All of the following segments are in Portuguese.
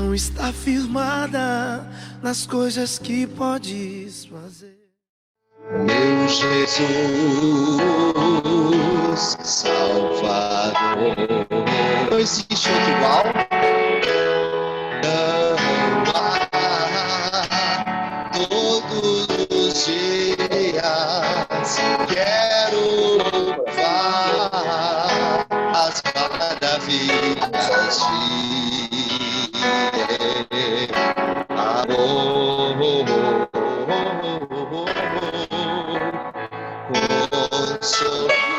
não está firmada nas coisas que podes fazer. Meu Jesus, Salvador. Não existe outro igual. Todos os dias quero louvar as maravilhas de amor.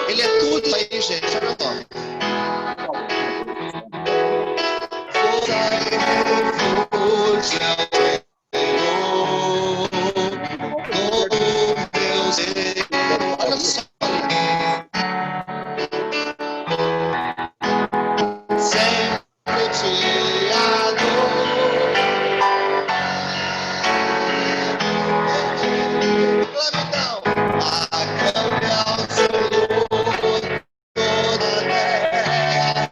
Ele é tudo aí, gente. Olha só. Força e olha só. Sempre te adoro. Então, acampe ao Senhor toda a terra.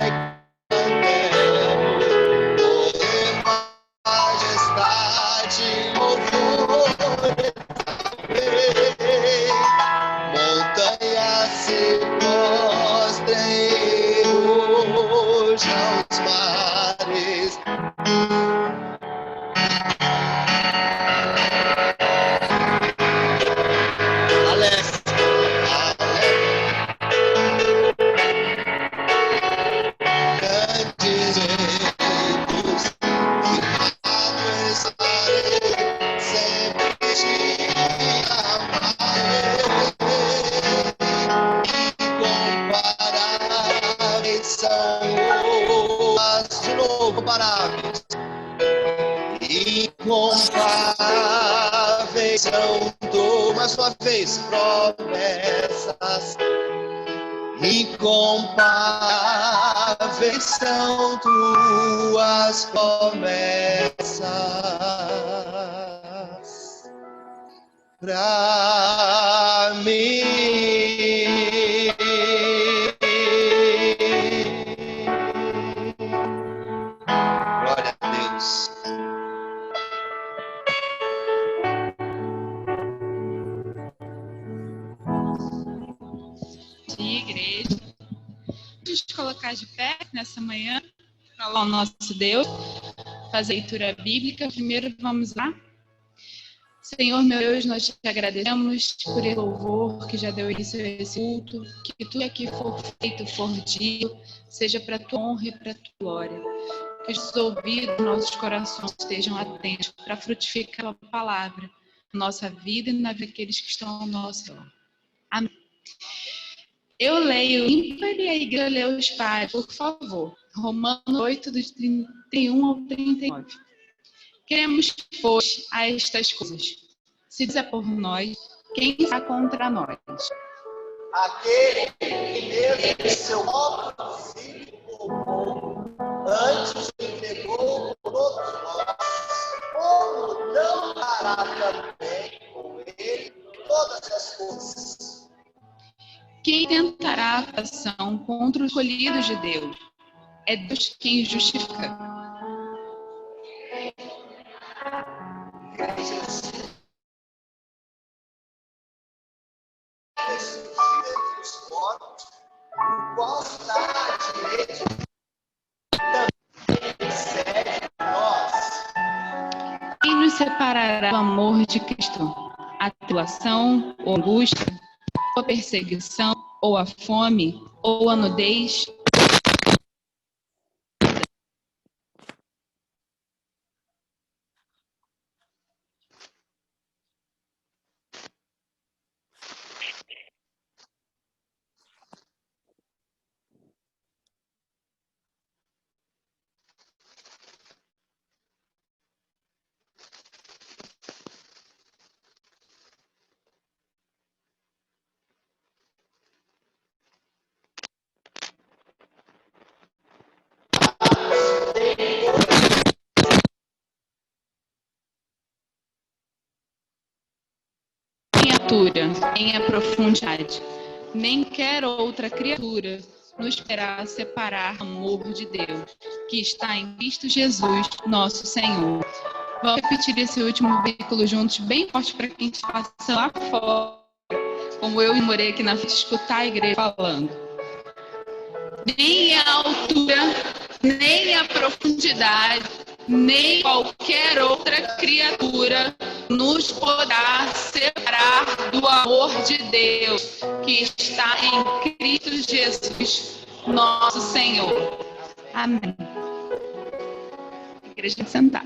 Majestade, louvor. Montanhas se prostrem hoje aos mares. Alex, grandes reinos, firmado estarei, sempre te amarei. Incomparáveis são as de novo comparáveis. Incomparáveis são mais uma vez promessas. Incomparáveis são tuas promessas pra mim. Glória a Deus. De igreja. A gente colocar de pé nessa manhã, falar ao nosso Deus, fazer a leitura bíblica. Primeiro vamos lá. Senhor, meu Deus, nós te agradecemos por esse louvor que já deu início a esse culto, que tudo aqui for feito, for dito, seja para a tua honra e para a tua glória. Que os ouvidos, nossos corações estejam atentos para frutificar a tua palavra na nossa vida e na vida daqueles que estão ao nosso redor. Amém. Eu leio ímpar e a igreja lê os pares, por favor. Romanos 8, dos 31 ao 39. Queremos, pois, a estas coisas. Se Deus é por nós, quem está contra nós? Aquele que mesmo seu próprio filho poupou, antes o entregou por todos nós, como não dará também com ele todas as coisas? Quem tentará a ação contra os escolhidos de Deus? É Deus quem justifica. Os mortos, o qual está à direita, também segue nós. Quem nos separará do amor de Cristo? A tribulação, ou a angústia, ou a perseguição, ou a fome, ou a nudez? Em altura, em a profundidade, nem quer outra criatura nos poderá separar do amor de Deus, que está em Cristo Jesus, nosso Senhor. Vamos repetir esse último versículo juntos, bem forte para quem está passando lá fora, como eu e morei aqui na frente, escutar a igreja falando. Nem a altura, nem a profundidade, nem qualquer outra criatura nos poderá separar do amor de Deus, que está em Cristo Jesus, nosso Senhor. Amém. A igreja tem que sentar.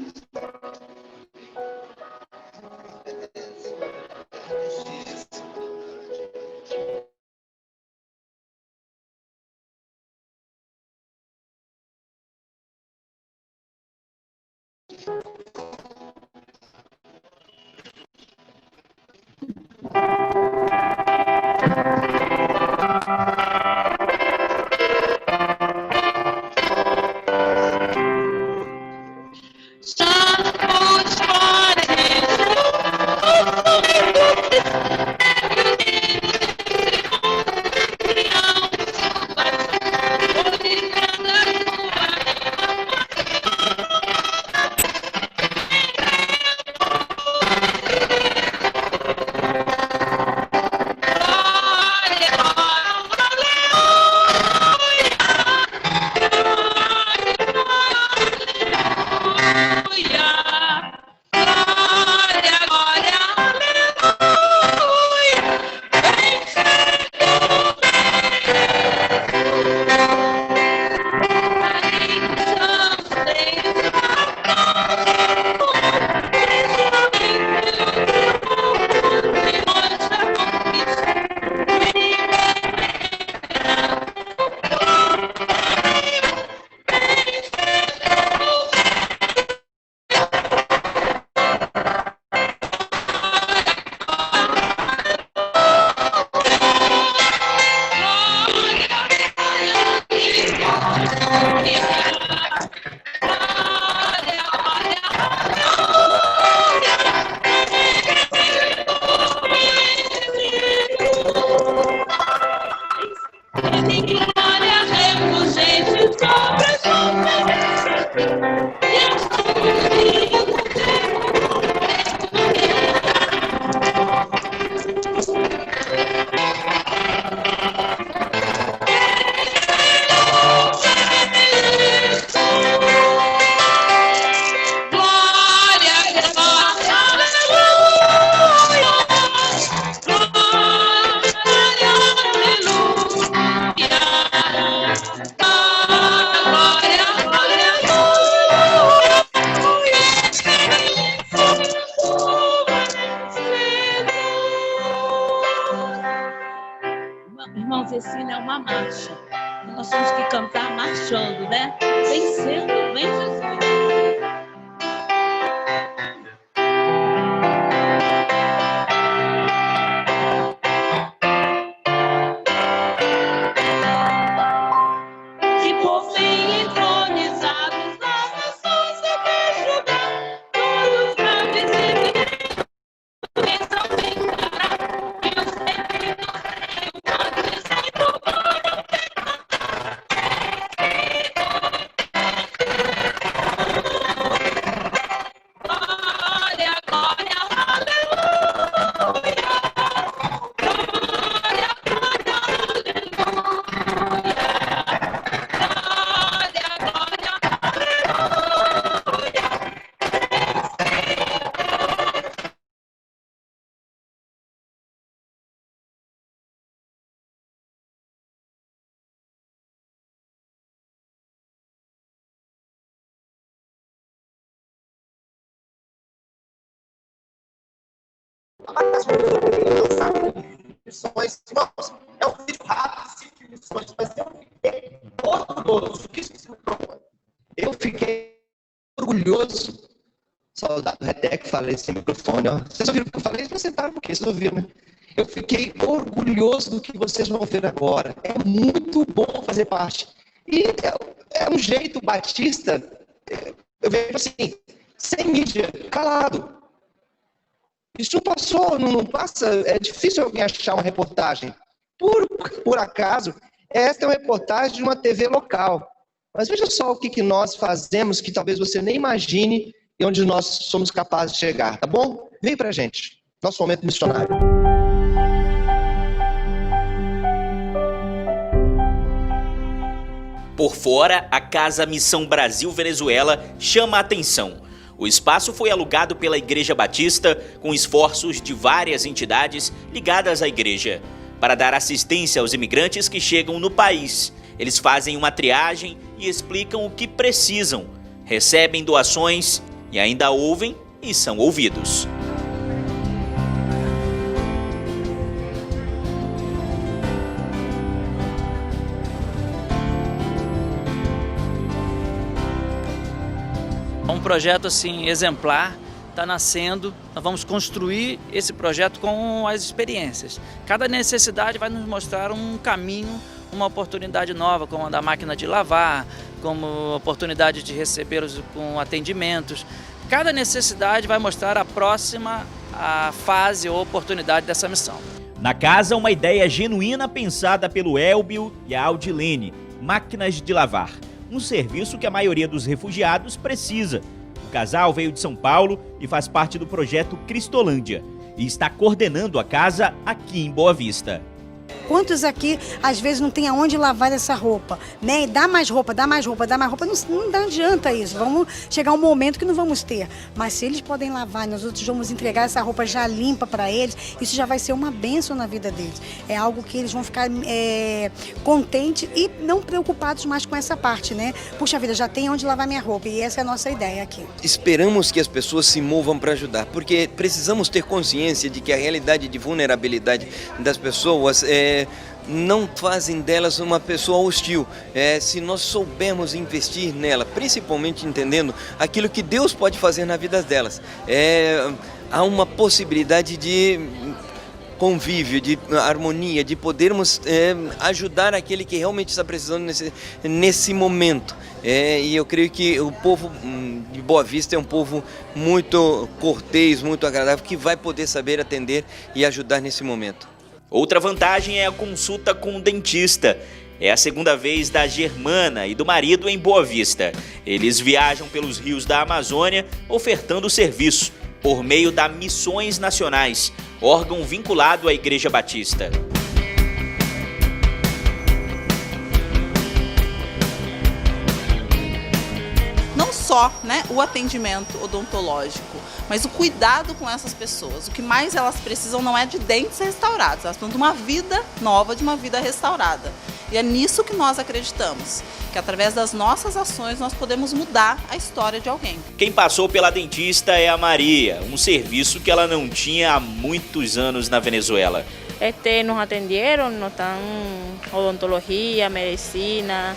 Irmãos, esse hino é uma marcha. Nós temos que cantar marchando, né? Vencendo, vem Jesus. Missões, irmãos, é um vídeo rápido, 5 missões, mas eu fiquei orgulhoso. Eu fiquei orgulhoso. Soldado Retec, falei esse microfone, ó. Vocês ouviram o que eu falei? Vocês sentaram por quê? Vocês ouviram, né? Eu fiquei orgulhoso do que vocês vão ver agora. É muito bom fazer parte. E é um jeito batista, eu vejo assim, sem mídia, calado. Isso passou, não passa, é difícil alguém achar uma reportagem. Por acaso, Esta é uma reportagem de uma TV local. Mas veja só o que nós fazemos, que talvez você nem imagine, e onde nós somos capazes de chegar, tá bom? Vem pra gente, nosso momento missionário. Por fora, a Casa Missão Brasil Venezuela chama a atenção. O espaço foi alugado pela Igreja Batista com esforços de várias entidades ligadas à igreja, para dar assistência aos imigrantes que chegam no país. Eles fazem uma triagem e explicam o que precisam, recebem doações e ainda ouvem e são ouvidos. Um projeto assim exemplar está nascendo. Nós vamos construir esse projeto com as experiências. Cada necessidade vai nos mostrar um caminho, uma oportunidade nova, como a da máquina de lavar, como oportunidade de recebê-los com atendimentos. Cada necessidade vai mostrar a próxima fase ou oportunidade dessa missão. Na casa, uma ideia genuína pensada pelo Elbio e a Audilene, máquinas de lavar. Um serviço que a maioria dos refugiados precisa. O casal veio de São Paulo e faz parte do projeto Cristolândia e está coordenando a casa aqui em Boa Vista. Quantos aqui, às vezes, não tem aonde lavar essa roupa, né? Dá mais roupa, dá mais roupa, dá mais roupa, não adianta isso. Vamos chegar um momento que não vamos ter. Mas se eles podem lavar, nós outros vamos entregar essa roupa já limpa para eles, isso já vai ser uma bênção na vida deles. É algo que eles vão ficar contentes e não preocupados mais com essa parte, né? Puxa vida, já tem onde lavar minha roupa e essa é a nossa ideia aqui. Esperamos que as pessoas se movam para ajudar, porque precisamos ter consciência de que a realidade de vulnerabilidade das pessoas não fazem delas uma pessoa hostil. Se nós soubermos investir nela, principalmente entendendo aquilo que Deus pode fazer na vida delas, há uma possibilidade de convívio, de harmonia, de podermos ajudar aquele que realmente está precisando nesse momento. E eu creio que o povo de Boa Vista é um povo muito cortês, muito agradável, que vai poder saber atender e ajudar nesse momento. Outra vantagem é a consulta com o dentista. É a segunda vez da Germana e do marido em Boa Vista. Eles viajam pelos rios da Amazônia ofertando o serviço por meio da Missões Nacionais, órgão vinculado à Igreja Batista. Não só, né, o atendimento odontológico, mas o cuidado com essas pessoas. O que mais elas precisam não é de dentes restaurados, elas precisam de uma vida nova, de uma vida restaurada. E é nisso que nós acreditamos, que através das nossas ações nós podemos mudar a história de alguém. Quem passou pela dentista é a Maria, um serviço que ela não tinha há muitos anos na Venezuela. Nos atenderam, nos dan odontologia, medicina,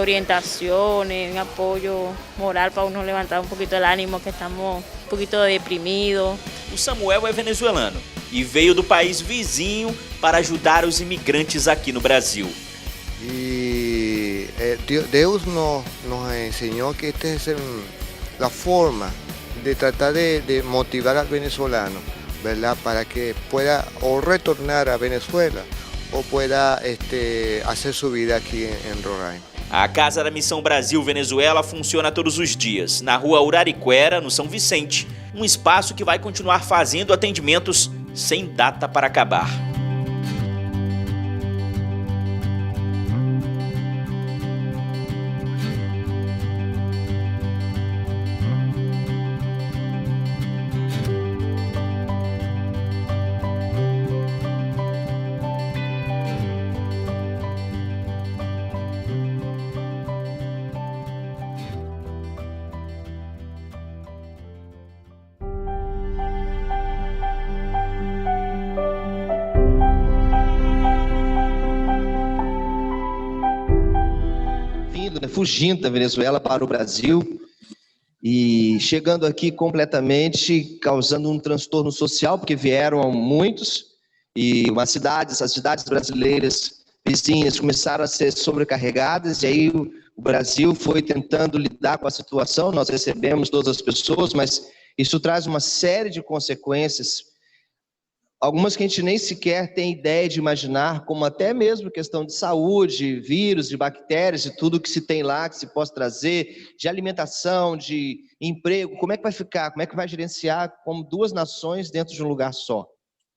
orientaciones, apoyo moral para uno levantar un poquito el ánimo, que estamos un poquito deprimidos. O Samuel é venezuelano e veio do país vizinho para ajudar os imigrantes aqui no Brasil. Y Deus nos enseñó que esta es la forma de tratar de motivar al venezolano, ¿verdad? Para que pueda o retornar a Venezuela o pueda hacer su vida aquí en Roraima. A Casa da Missão Brasil Venezuela funciona todos os dias, na rua Urariquera, no São Vicente, um espaço que vai continuar fazendo atendimentos sem data para acabar. Fugindo da Venezuela para o Brasil e chegando aqui completamente causando um transtorno social, porque vieram muitos e as cidades brasileiras vizinhas começaram a ser sobrecarregadas, e aí o Brasil foi tentando lidar com a situação. Nós recebemos todas as pessoas, mas isso traz uma série de consequências algumas que a gente nem sequer tem ideia de imaginar, como até mesmo questão de saúde, vírus, de bactérias, de tudo que se tem lá, que se possa trazer, de alimentação, de emprego, como é que vai ficar, como é que vai gerenciar como duas nações dentro de um lugar só?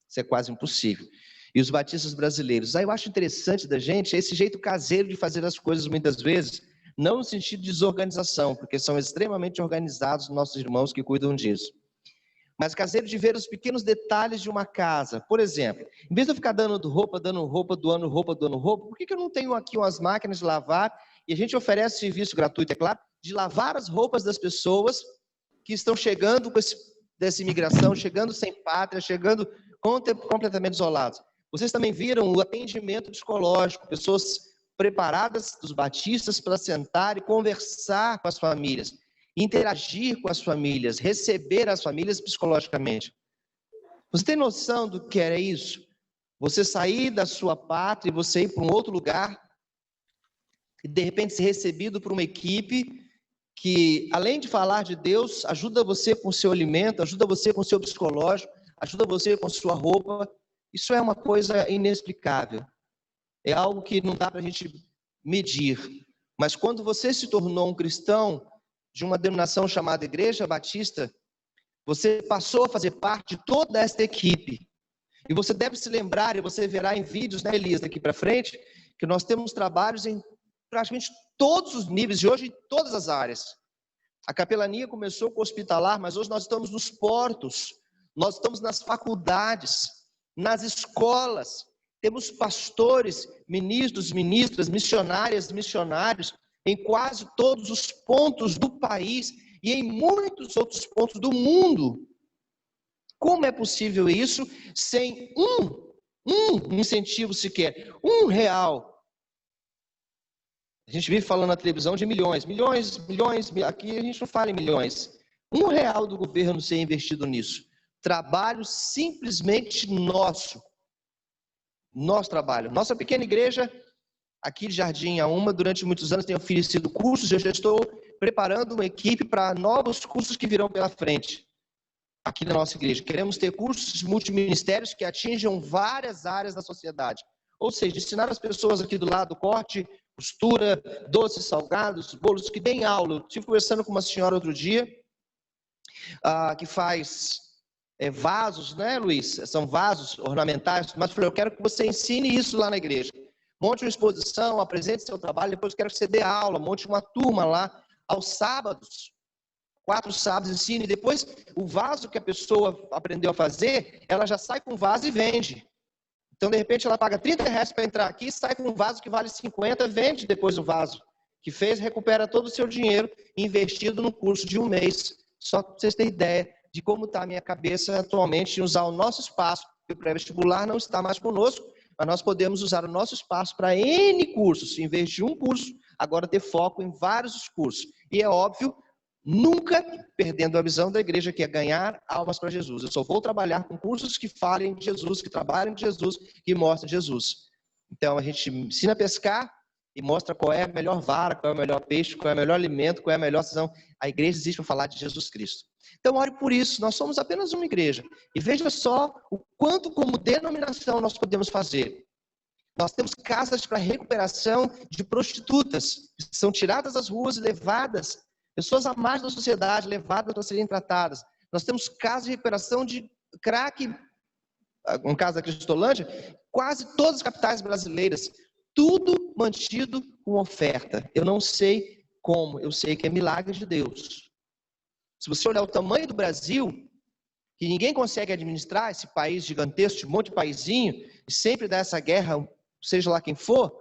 Isso é quase impossível. E os batistas brasileiros, eu acho interessante da gente esse jeito caseiro de fazer as coisas muitas vezes, não no sentido de desorganização, porque são extremamente organizados nossos irmãos que cuidam disso. Mas caseiro de ver os pequenos detalhes de uma casa. Por exemplo, em vez de eu ficar dando roupa, doando roupa, por que eu não tenho aqui umas máquinas de lavar e a gente oferece serviço gratuito, é claro, de lavar as roupas das pessoas que estão chegando dessa imigração, chegando sem pátria, chegando completamente isolados. Vocês também viram o atendimento psicológico, pessoas preparadas dos batistas para sentar e conversar com as famílias, interagir com as famílias, receber as famílias psicologicamente. Você tem noção do que era isso? Você sair da sua pátria e você ir para um outro lugar e de repente ser recebido por uma equipe que, além de falar de Deus, ajuda você com o seu alimento, ajuda você com o seu psicológico, ajuda você com a sua roupa. Isso é uma coisa inexplicável. É algo que não dá para a gente medir. Mas quando você se tornou um cristão de uma denominação chamada Igreja Batista, você passou a fazer parte de toda esta equipe. E você deve se lembrar, e você verá em vídeos, né, Elias, daqui para frente, que nós temos trabalhos em praticamente todos os níveis, e hoje em todas as áreas. A capelania começou com o hospitalar, mas hoje nós estamos nos portos, nós estamos nas faculdades, nas escolas, temos pastores, ministros, ministras, missionárias, missionários, em quase todos os pontos do país e em muitos outros pontos do mundo. Como é possível isso sem um incentivo sequer? R$1. A gente vive falando na televisão de milhões, aqui a gente não fala em milhões. R$1 do governo ser investido nisso. Trabalho simplesmente nosso. Nosso trabalho. Nossa pequena igreja aqui de Jardim A1, durante muitos anos, tem oferecido cursos. Eu já estou preparando uma equipe para novos cursos que virão pela frente, aqui na nossa igreja. Queremos ter cursos multiministérios que atinjam várias áreas da sociedade. Ou seja, ensinar as pessoas aqui do lado, corte, costura, doces, salgados, bolos, que deem aula. Eu estive conversando com uma senhora outro dia, que faz vasos, né, Luiz? São vasos ornamentais, mas eu falei, eu quero que você ensine isso lá na igreja. Monte uma exposição, apresente seu trabalho, depois eu quero que você dê aula, monte uma turma lá, aos sábados, 4 sábados, ensine, depois o vaso que a pessoa aprendeu a fazer, ela já sai com o vaso e vende. Então, de repente, ela paga R$30 para entrar aqui, sai com um vaso que vale 50, vende depois o vaso que fez, recupera todo o seu dinheiro investido no curso de 1 mês. Só para vocês terem ideia de como está a minha cabeça atualmente em usar o nosso espaço, porque o pré-vestibular não está mais conosco, mas nós podemos usar o nosso espaço para N cursos, em vez de um curso, agora ter foco em vários cursos. E é óbvio, nunca perdendo a visão da igreja, que é ganhar almas para Jesus. Eu só vou trabalhar com cursos que falem de Jesus, que trabalhem de Jesus, que mostrem Jesus. Então, a gente ensina a pescar e mostra qual é a melhor vara, qual é o melhor peixe, qual é o melhor alimento, qual é a melhor decisão. A igreja existe para falar de Jesus Cristo. Então, ore por isso. Nós somos apenas uma igreja. E veja só o quanto, como denominação, nós podemos fazer. Nós temos casas para recuperação de prostitutas, que são tiradas das ruas e levadas, pessoas à margem da sociedade, levadas para serem tratadas. Nós temos casas de recuperação de crack, um caso da Cristolândia, quase todas as capitais brasileiras, tudo mantido com oferta. Eu não sei como, eu sei que é milagre de Deus. Se você olhar o tamanho do Brasil, que ninguém consegue administrar, esse país gigantesco, de um monte de paizinho, e sempre dá essa guerra, seja lá quem for,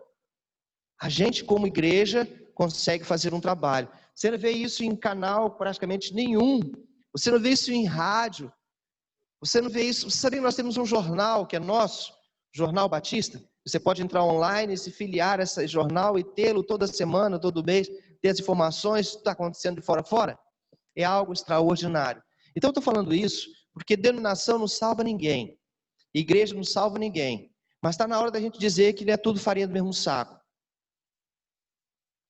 a gente como igreja consegue fazer um trabalho. Você não vê isso em canal praticamente nenhum, você não vê isso em rádio, você não vê isso. Você sabe que nós temos um jornal que é nosso, Jornal Batista? Você pode entrar online e se filiar a esse jornal e tê-lo toda semana, todo mês, ter as informações do que está acontecendo de fora a fora. É algo extraordinário. Então eu estou falando isso porque denominação não salva ninguém, igreja não salva ninguém, mas está na hora da gente dizer que não é tudo farinha do mesmo saco.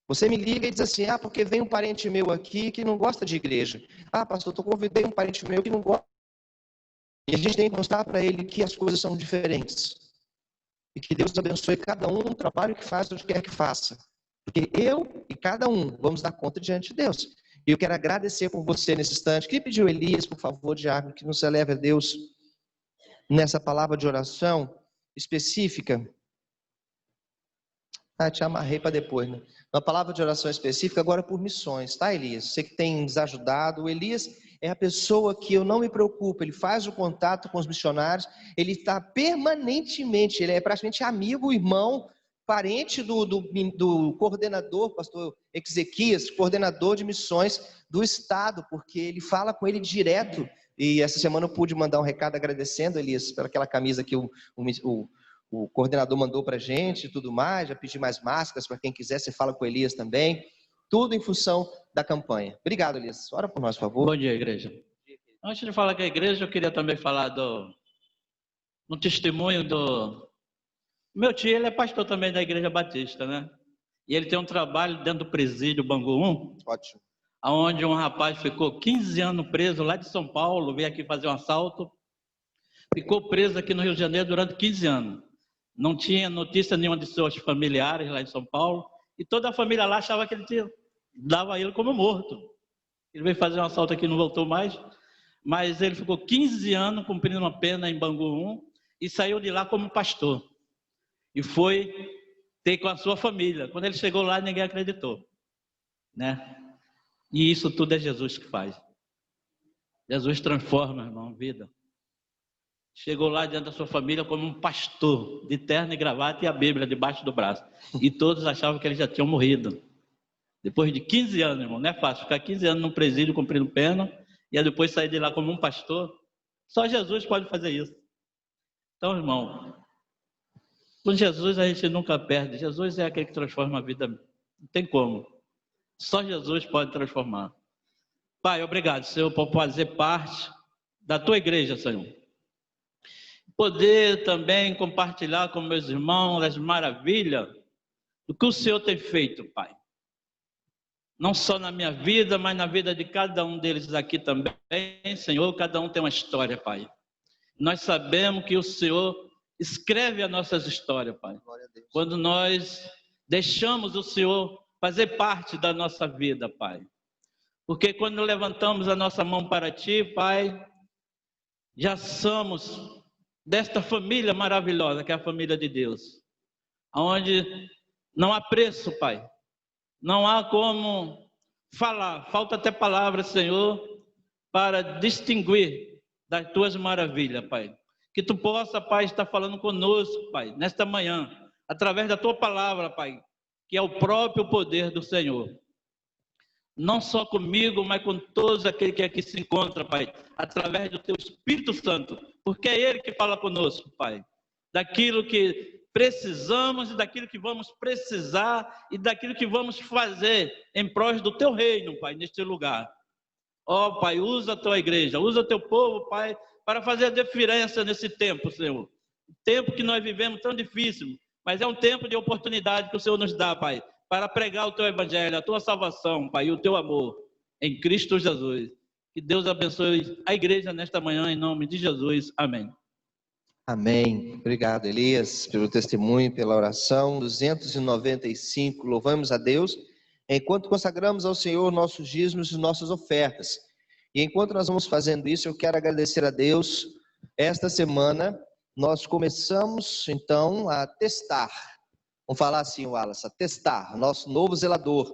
Você me liga e diz assim, porque vem um parente meu aqui que não gosta de igreja. Pastor, eu convidei um parente meu que não gosta E a gente tem que mostrar para ele que as coisas são diferentes. E que Deus abençoe cada um no trabalho que faz, onde quer que faça. Porque eu e cada um vamos dar conta diante de Deus. E eu quero agradecer por você nesse instante. Queria pedir o Elias, por favor, Diácono, que nos eleve a Deus nessa palavra de oração específica. Te amarrei para depois, né? Uma palavra de oração específica agora por missões, tá, Elias? Você que tem nos ajudado. O Elias é a pessoa que eu não me preocupo, ele faz o contato com os missionários, ele está permanentemente, ele é praticamente amigo, irmão, parente do coordenador, pastor Ezequias, coordenador de missões do estado, porque ele fala com ele direto. E essa semana eu pude mandar um recado agradecendo, Elias, pela aquela camisa que o coordenador mandou para a gente e tudo mais, já pedi mais máscaras para quem quiser, você fala com o Elias também, tudo em função da campanha. Obrigado, Elias. Ora por nós, por favor. Bom dia, igreja. Antes de falar com a igreja, eu queria também falar no testemunho do... Meu tio, ele é pastor também da Igreja Batista, né? E ele tem um trabalho dentro do presídio Bangu 1. Ótimo. Onde um rapaz ficou 15 anos preso lá de São Paulo, veio aqui fazer um assalto, ficou preso aqui no Rio de Janeiro durante 15 anos. Não tinha notícia nenhuma de seus familiares lá em São Paulo, e toda a família lá achava que dava ele como morto. Ele veio fazer um assalto aqui e não voltou mais, mas ele ficou 15 anos cumprindo uma pena em Bangu 1 e saiu de lá como pastor. E foi ter com a sua família. Quando ele chegou lá, ninguém acreditou, né? E isso tudo é Jesus que faz. Jesus transforma, irmão, a vida. Chegou lá diante da sua família como um pastor, de terno e gravata e a Bíblia debaixo do braço. E todos achavam que eles já tinham morrido. Depois de 15 anos, irmão, não é fácil ficar 15 anos num presídio cumprindo pena e depois sair de lá como um pastor. Só Jesus pode fazer isso. Então, irmão, com Jesus a gente nunca perde. Jesus é aquele que transforma a vida. Não tem como. Só Jesus pode transformar. Pai, obrigado, Senhor, por fazer parte da tua igreja, Senhor. Poder também compartilhar com meus irmãos as maravilhas do que o Senhor tem feito, Pai. Não só na minha vida, mas na vida de cada um deles aqui também, Senhor. Cada um tem uma história, Pai. Nós sabemos que o Senhor escreve as nossas histórias, Pai. Quando nós deixamos o Senhor fazer parte da nossa vida, Pai. Porque quando levantamos a nossa mão para Ti, Pai, já somos desta família maravilhosa, que é a família de Deus. Onde não há preço, Pai. Não há como falar. Falta até palavras, Senhor, para distinguir das Tuas maravilhas, Pai. Que Tu possa, Pai, estar falando conosco, Pai, nesta manhã, através da Tua palavra, Pai, que é o próprio poder do Senhor. Não só comigo, mas com todos aqueles que aqui se encontram, Pai, através do Teu Espírito Santo, porque é Ele que fala conosco, Pai, daquilo que precisamos e daquilo que vamos precisar e daquilo que vamos fazer em prol do Teu reino, Pai, neste lugar. Ó, Pai, usa a Tua igreja, usa o Teu povo, Pai, para fazer a diferença nesse tempo, Senhor. O tempo que nós vivemos tão difícil, mas é um tempo de oportunidade que o Senhor nos dá, Pai, para pregar o Teu evangelho, a Tua salvação, Pai, e o Teu amor em Cristo Jesus. Que Deus abençoe a igreja nesta manhã, em nome de Jesus. Amém. Amém. Obrigado, Elias, pelo testemunho, pela oração. 295, louvamos a Deus, enquanto consagramos ao Senhor nossos dízimos e nossas ofertas. E enquanto nós vamos fazendo isso, eu quero agradecer a Deus. Esta semana, nós começamos, então, a testar. Vamos falar assim, Wallace, a testar nosso novo zelador.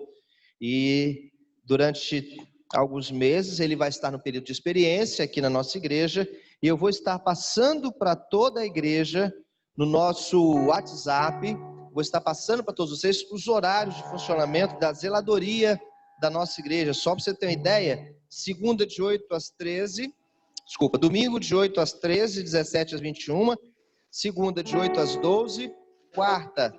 E durante alguns meses ele vai estar no período de experiência aqui na nossa igreja. E eu vou estar passando para toda a igreja, no nosso WhatsApp, vou estar passando para todos vocês os horários de funcionamento da zeladoria da nossa igreja. Só para você ter uma ideia, domingo de 8 às 13, 17 às 21, segunda de 8 às 12, quarta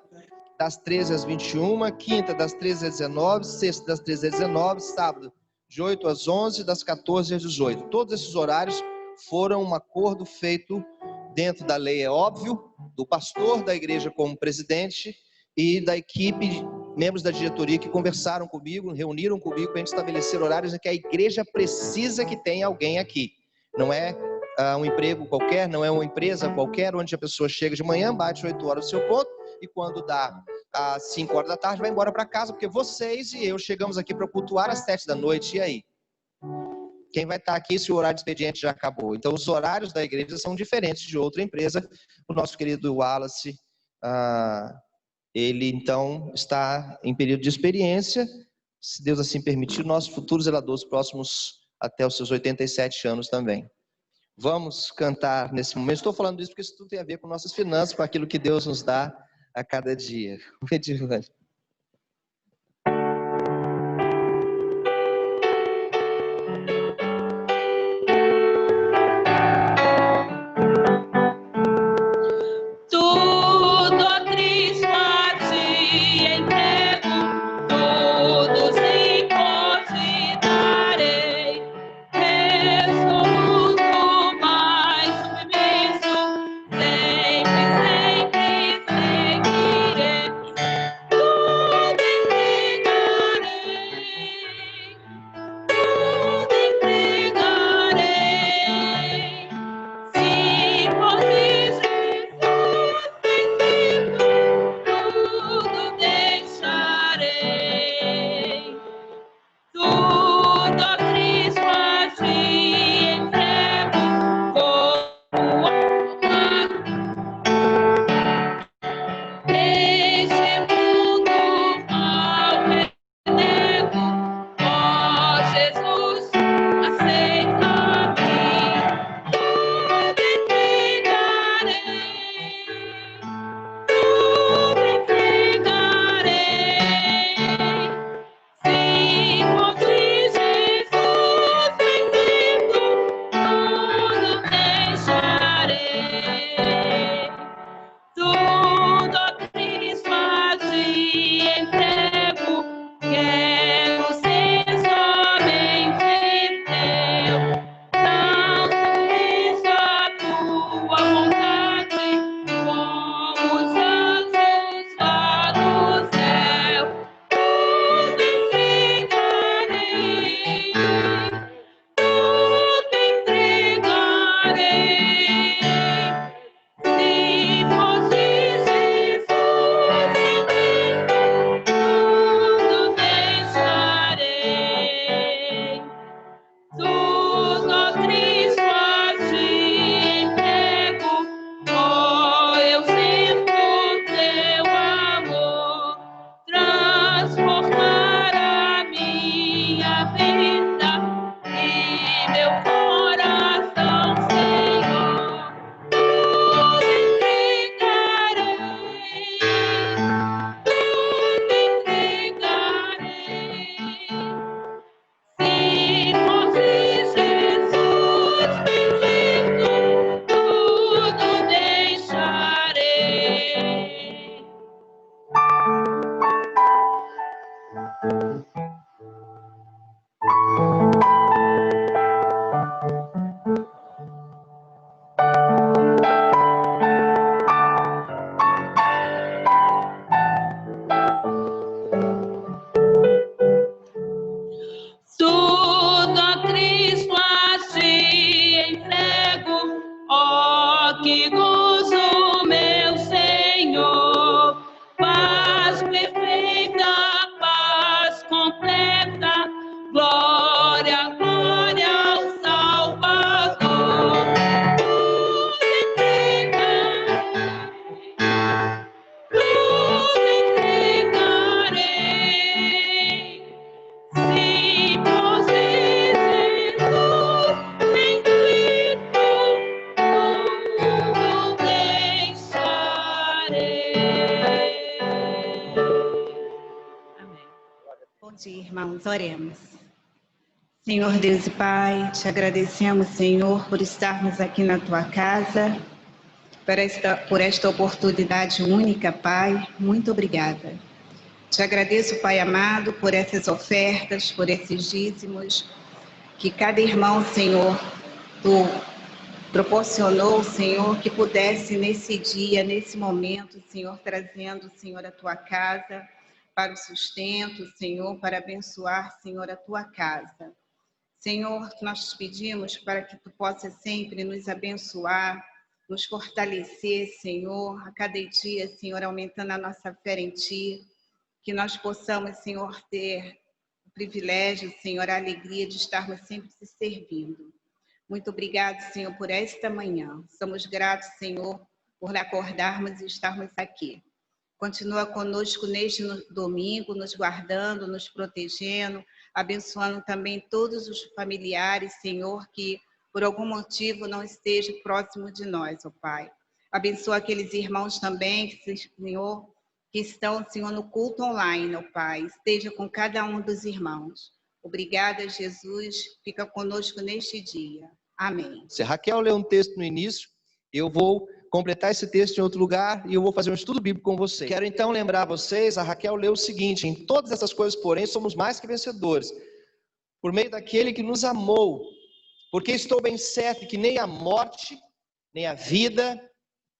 das 13 às 21, quinta das 13 às 19, sexta das 13 às 19, sábado de 8 às 11, das 14 às 18. Todos esses horários foram um acordo feito dentro da lei, é óbvio, do pastor da igreja como presidente e da equipe, membros da diretoria que conversaram comigo, reuniram comigo para a gente estabelecer horários em que a igreja precisa que tenha alguém aqui. Não é um emprego qualquer, não é uma empresa qualquer, onde a pessoa chega de manhã, bate 8 horas no seu ponto, e quando dá às 5 horas da tarde, vai embora para casa, porque vocês e eu chegamos aqui para cultuar às 7 da noite, e aí? Quem vai estar aqui se o horário de expediente já acabou? Então, os horários da igreja são diferentes de outra empresa. O nosso querido Wallace, ele então está em período de experiência, se Deus assim permitir, nossos futuros zeladores próximos até os seus 87 anos também. Vamos cantar nesse momento. Estou falando isso porque isso tudo tem a ver com nossas finanças, com aquilo que Deus nos dá a cada dia. Irmãos, oremos. Senhor Deus e Pai, te agradecemos, Senhor, por estarmos aqui na Tua casa, por esta oportunidade única, Pai. Muito obrigada. Te agradeço, Pai amado, por essas ofertas, por esses dízimos, que cada irmão, Senhor, Tu proporcionou, Senhor, que pudesse nesse dia, nesse momento, Senhor, trazendo, Senhor, a Tua casa, para o sustento, Senhor, para abençoar, Senhor, a Tua casa. Senhor, nós te pedimos para que tu possa sempre nos abençoar, nos fortalecer, Senhor, a cada dia, Senhor, aumentando a nossa fé em ti, que nós possamos, Senhor, ter o privilégio, Senhor, a alegria de estarmos sempre te servindo. Muito obrigado, Senhor, por esta manhã. Somos gratos, Senhor, por acordarmos e estarmos aqui. Continua conosco neste domingo, nos guardando, nos protegendo, abençoando também todos os familiares, Senhor, que por algum motivo não estejam próximo de nós, ó Pai. Abençoa aqueles irmãos também, Senhor, que estão, Senhor, no culto online, ó Pai. Esteja com cada um dos irmãos. Obrigada, Jesus. Fica conosco neste dia. Amém. Se a Raquel leu um texto no início, eu vou completar esse texto em outro lugar e eu vou fazer um estudo bíblico com vocês. Quero então lembrar vocês, a Raquel leu o seguinte: em todas essas coisas, porém, somos mais que vencedores, por meio daquele que nos amou, porque estou bem certo que nem a morte, nem a vida,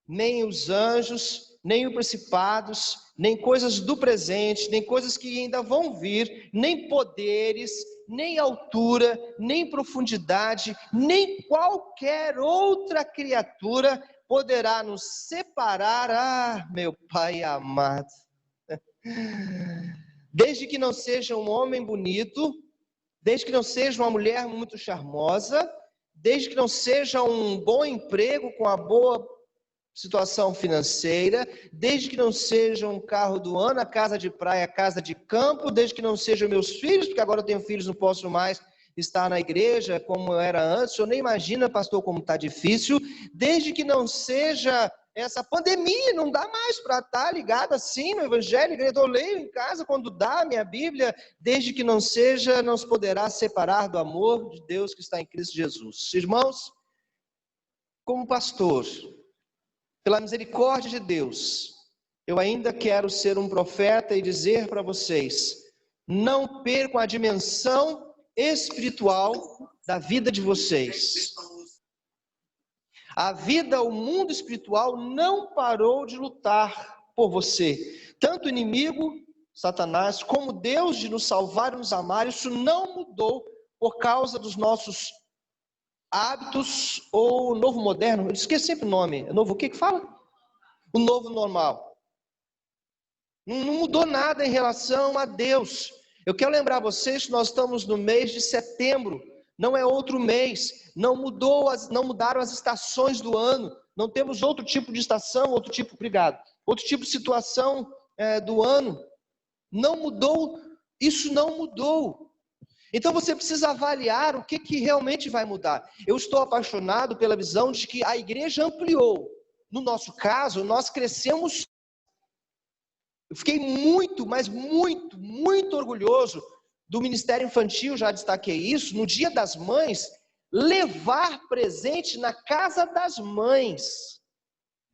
nem os anjos, nem os principados, nem coisas do presente, nem coisas que ainda vão vir, nem poderes, nem altura, nem profundidade, nem qualquer outra criatura poderá nos separar, meu Pai amado. Desde que não seja um homem bonito, desde que não seja uma mulher muito charmosa, desde que não seja um bom emprego com a boa situação financeira, desde que não seja um carro do ano, a casa de praia, a casa de campo, desde que não sejam meus filhos, porque agora eu tenho filhos, não posso mais estar na igreja como eu era antes. O senhor nem imagina, pastor, como está difícil. Desde que não seja essa pandemia, não dá mais para estar ligado assim no evangelho. Eu leio em casa quando dá a minha Bíblia. Desde que não seja, não se poderá separar do amor de Deus que está em Cristo Jesus. Irmãos, como pastor, pela misericórdia de Deus, eu ainda quero ser um profeta e dizer para vocês: não percam a dimensão espiritual da vida de vocês. A vida, o mundo espiritual não parou de lutar por você. Tanto o inimigo, Satanás, como Deus de nos salvar e nos amar, isso não mudou por causa dos nossos hábitos ou novo moderno. Eu esqueci sempre o nome. É novo o que fala? O novo normal. Não mudou nada em relação a Deus. Eu quero lembrar vocês que nós estamos no mês de setembro. Não é outro mês. Não mudaram as estações do ano. Não temos outro tipo de estação, outro tipo de situação do ano. Não mudou. Isso não mudou. Então você precisa avaliar o que realmente vai mudar. Eu estou apaixonado pela visão de que a igreja ampliou. No nosso caso, nós crescemos. Eu fiquei muito, mas muito, muito orgulhoso do Ministério Infantil, já destaquei isso, no Dia das Mães, levar presente na casa das mães.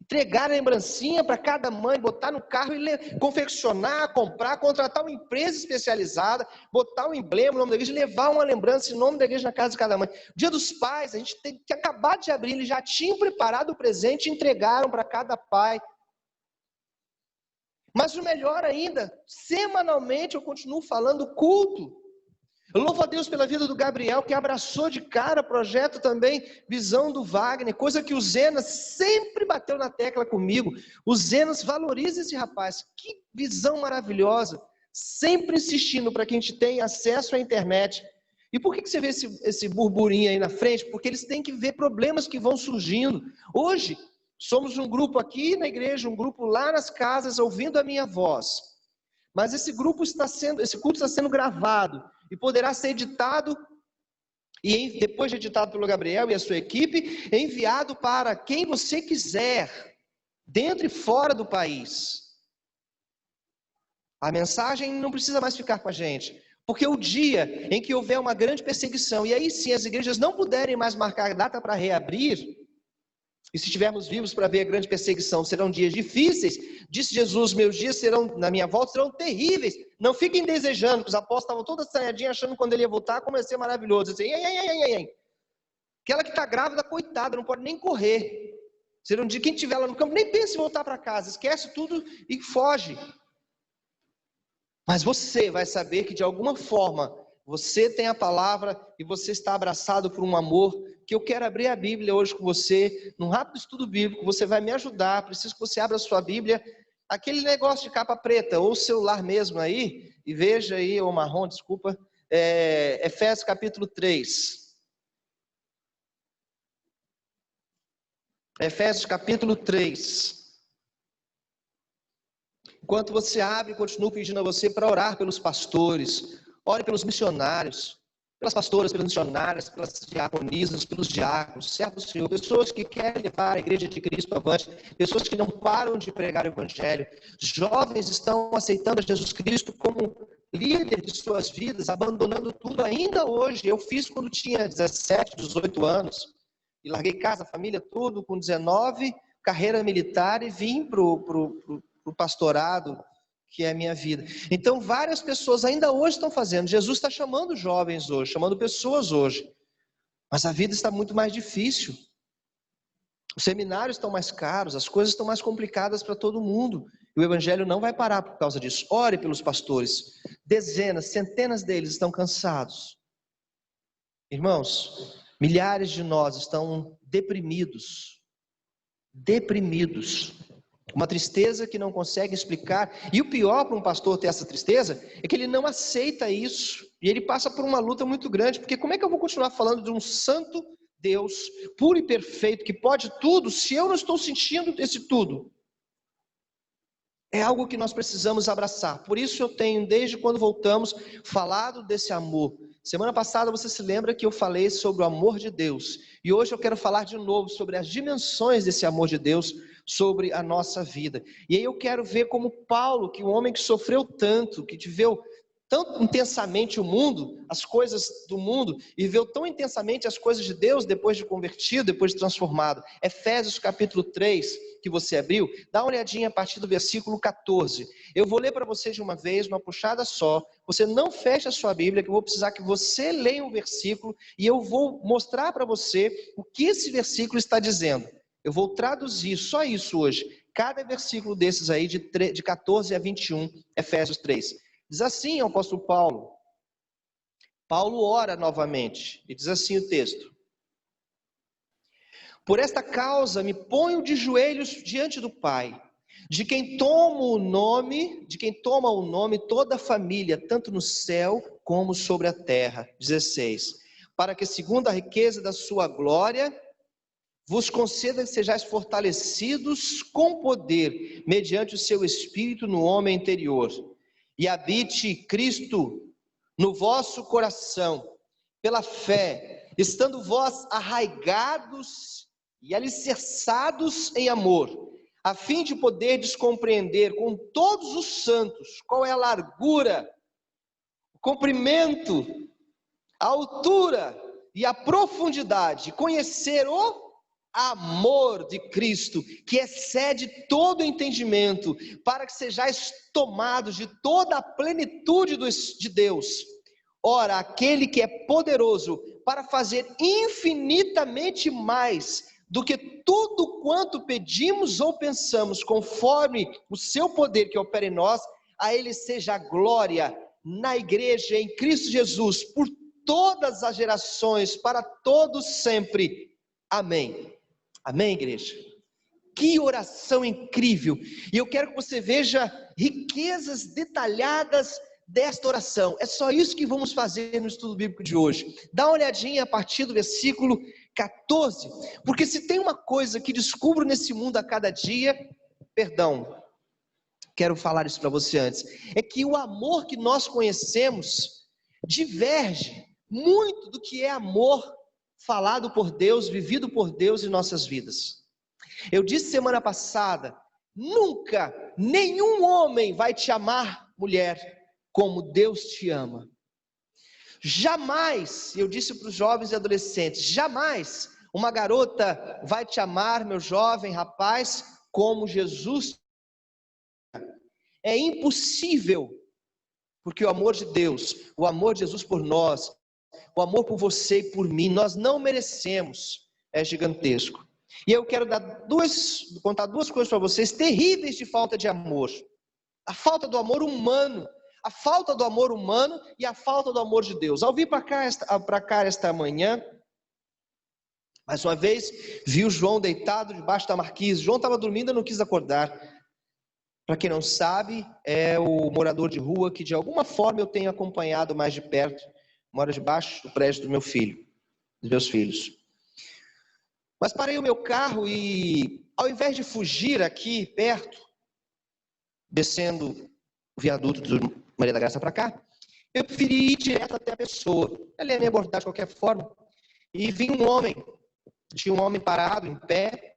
Entregar a lembrancinha para cada mãe, botar no carro e confeccionar, comprar, contratar uma empresa especializada, botar um emblema, o nome da igreja, levar uma lembrança em nome da igreja na casa de cada mãe. Dia dos Pais, a gente tem que acabar de abrir, eles já tinham preparado o presente e entregaram para cada pai. Mas o melhor ainda, semanalmente eu continuo falando culto. Eu louvo a Deus pela vida do Gabriel, que abraçou de cara o projeto também, Visão do Wagner, coisa que o Zenas sempre bateu na tecla comigo. O Zenas valoriza esse rapaz, que visão maravilhosa, sempre insistindo para que a gente tenha acesso à internet. E por que você vê esse burburinho aí na frente? Porque eles têm que ver problemas que vão surgindo. Hoje, somos um grupo aqui na igreja, um grupo lá nas casas, ouvindo a minha voz. Mas esse culto está sendo gravado e poderá ser editado, e depois de editado pelo Gabriel e a sua equipe, enviado para quem você quiser, dentro e fora do país. A mensagem não precisa mais ficar com a gente, porque o dia em que houver uma grande perseguição, e aí sim as igrejas não puderem mais marcar data para reabrir, e se estivermos vivos para ver a grande perseguição, serão dias difíceis. Disse Jesus: meus dias serão, na minha volta, serão terríveis. Não fiquem desejando, porque os apóstolos estavam todos assanhadinhos, achando que quando ele ia voltar, como ia ser maravilhoso. Assim, aquela que está grávida, coitada, não pode nem correr. Será um dia, quem estiver lá no campo, nem pense em voltar para casa, esquece tudo e foge. Mas você vai saber que de alguma forma, Você tem a palavra e você está abraçado por um amor que eu quero abrir a Bíblia hoje com você, num rápido estudo bíblico. Você vai me ajudar, preciso que você abra a sua Bíblia, aquele negócio de capa preta, ou celular mesmo aí, e veja aí, ou marrom, desculpa, Efésios capítulo 3. Efésios capítulo 3. Enquanto você abre, continuo pedindo a você para orar pelos pastores, ore pelos missionários, pelas pastoras, pelas missionárias, pelas diaconisas, pelos diáconos, servos do Senhor, pessoas que querem levar a igreja de Cristo avante, pessoas que não param de pregar o Evangelho. Jovens estão aceitando a Jesus Cristo como líder de suas vidas, abandonando tudo ainda hoje. Eu fiz quando tinha 17, 18 anos, e larguei casa, família, tudo, com 19, carreira militar, e vim para o pastorado, que é a minha vida. Então, várias pessoas ainda hoje estão fazendo. Jesus está chamando jovens hoje, chamando pessoas hoje. Mas a vida está muito mais difícil. Os seminários estão mais caros, as coisas estão mais complicadas para todo mundo. E o Evangelho não vai parar por causa disso. Ore pelos pastores. Dezenas, centenas deles estão cansados. Irmãos, milhares de nós estão deprimidos. Deprimidos. Uma tristeza que não consegue explicar. E o pior para um pastor ter essa tristeza é que ele não aceita isso. E ele passa por uma luta muito grande. Porque como é que eu vou continuar falando de um santo Deus, puro e perfeito, que pode tudo, se eu não estou sentindo esse tudo? É algo que nós precisamos abraçar. Por isso eu tenho, desde quando voltamos, falado desse amor. Semana passada você se lembra que eu falei sobre o amor de Deus. E hoje eu quero falar de novo sobre as dimensões desse amor de Deus sobre a nossa vida. E aí eu quero ver como Paulo, que é um homem que sofreu tanto, que viveu tão intensamente o mundo, as coisas do mundo, e viveu tão intensamente as coisas de Deus depois de convertido, depois de transformado. Efésios capítulo 3, que você abriu, dá uma olhadinha a partir do versículo 14. Eu vou ler para você de uma vez, numa puxada só. Você não fecha a sua Bíblia, que eu vou precisar que você leia um versículo, e eu vou mostrar para você o que esse versículo está dizendo. Eu vou traduzir só isso hoje. Cada versículo desses aí, de 14 a 21, Efésios 3. Diz assim o apóstolo Paulo. Paulo ora novamente, e diz assim o texto: por esta causa me ponho de joelhos diante do Pai, de quem toma o nome toda a família, tanto no céu como sobre a terra. 16. Para que segundo a riqueza da sua glória vos conceda que sejais fortalecidos com poder, mediante o seu Espírito no homem interior, e habite Cristo no vosso coração, pela fé, estando vós arraigados e alicerçados em amor, a fim de poderdes compreender com todos os santos qual é a largura, o comprimento, a altura e a profundidade, conhecer o amor de Cristo, que excede todo entendimento, para que sejais tomados de toda a plenitude de Deus. Ora, aquele que é poderoso para fazer infinitamente mais do que tudo quanto pedimos ou pensamos, conforme o seu poder que opera em nós, a ele seja a glória na igreja em Cristo Jesus, por todas as gerações, para todos sempre. Amém. Amém, igreja? Que oração incrível! E eu quero que você veja riquezas detalhadas desta oração. É só isso que vamos fazer no estudo bíblico de hoje. Dá uma olhadinha a partir do versículo 14. Porque se tem uma coisa que descubro nesse mundo a cada dia, quero falar isso para você antes, é que o amor que nós conhecemos diverge muito do que é amor falado por Deus, vivido por Deus em nossas vidas. Eu disse semana passada, nunca nenhum homem vai te amar, mulher, como Deus te ama. Jamais, eu disse para os jovens e adolescentes, jamais uma garota vai te amar, meu jovem rapaz, como Jesus. É impossível, porque o amor de Deus, o amor de Jesus por nós, o amor por você e por mim, nós não merecemos, é gigantesco. E eu quero contar duas coisas para vocês terríveis de falta de amor. A falta do amor humano, a falta do amor humano e a falta do amor de Deus. Ao vir para cá esta manhã, mais uma vez, vi o João deitado debaixo da marquise. João estava dormindo e não quis acordar. Para quem não sabe, é o morador de rua que de alguma forma eu tenho acompanhado mais de perto. Mora debaixo do prédio do meu filho, dos meus filhos. Mas parei o meu carro e, ao invés de fugir aqui perto, descendo o viaduto do Maria da Graça para cá, eu preferi ir direto até a pessoa. Ela ia me abordar de qualquer forma. E vi um homem, tinha um homem parado, em pé,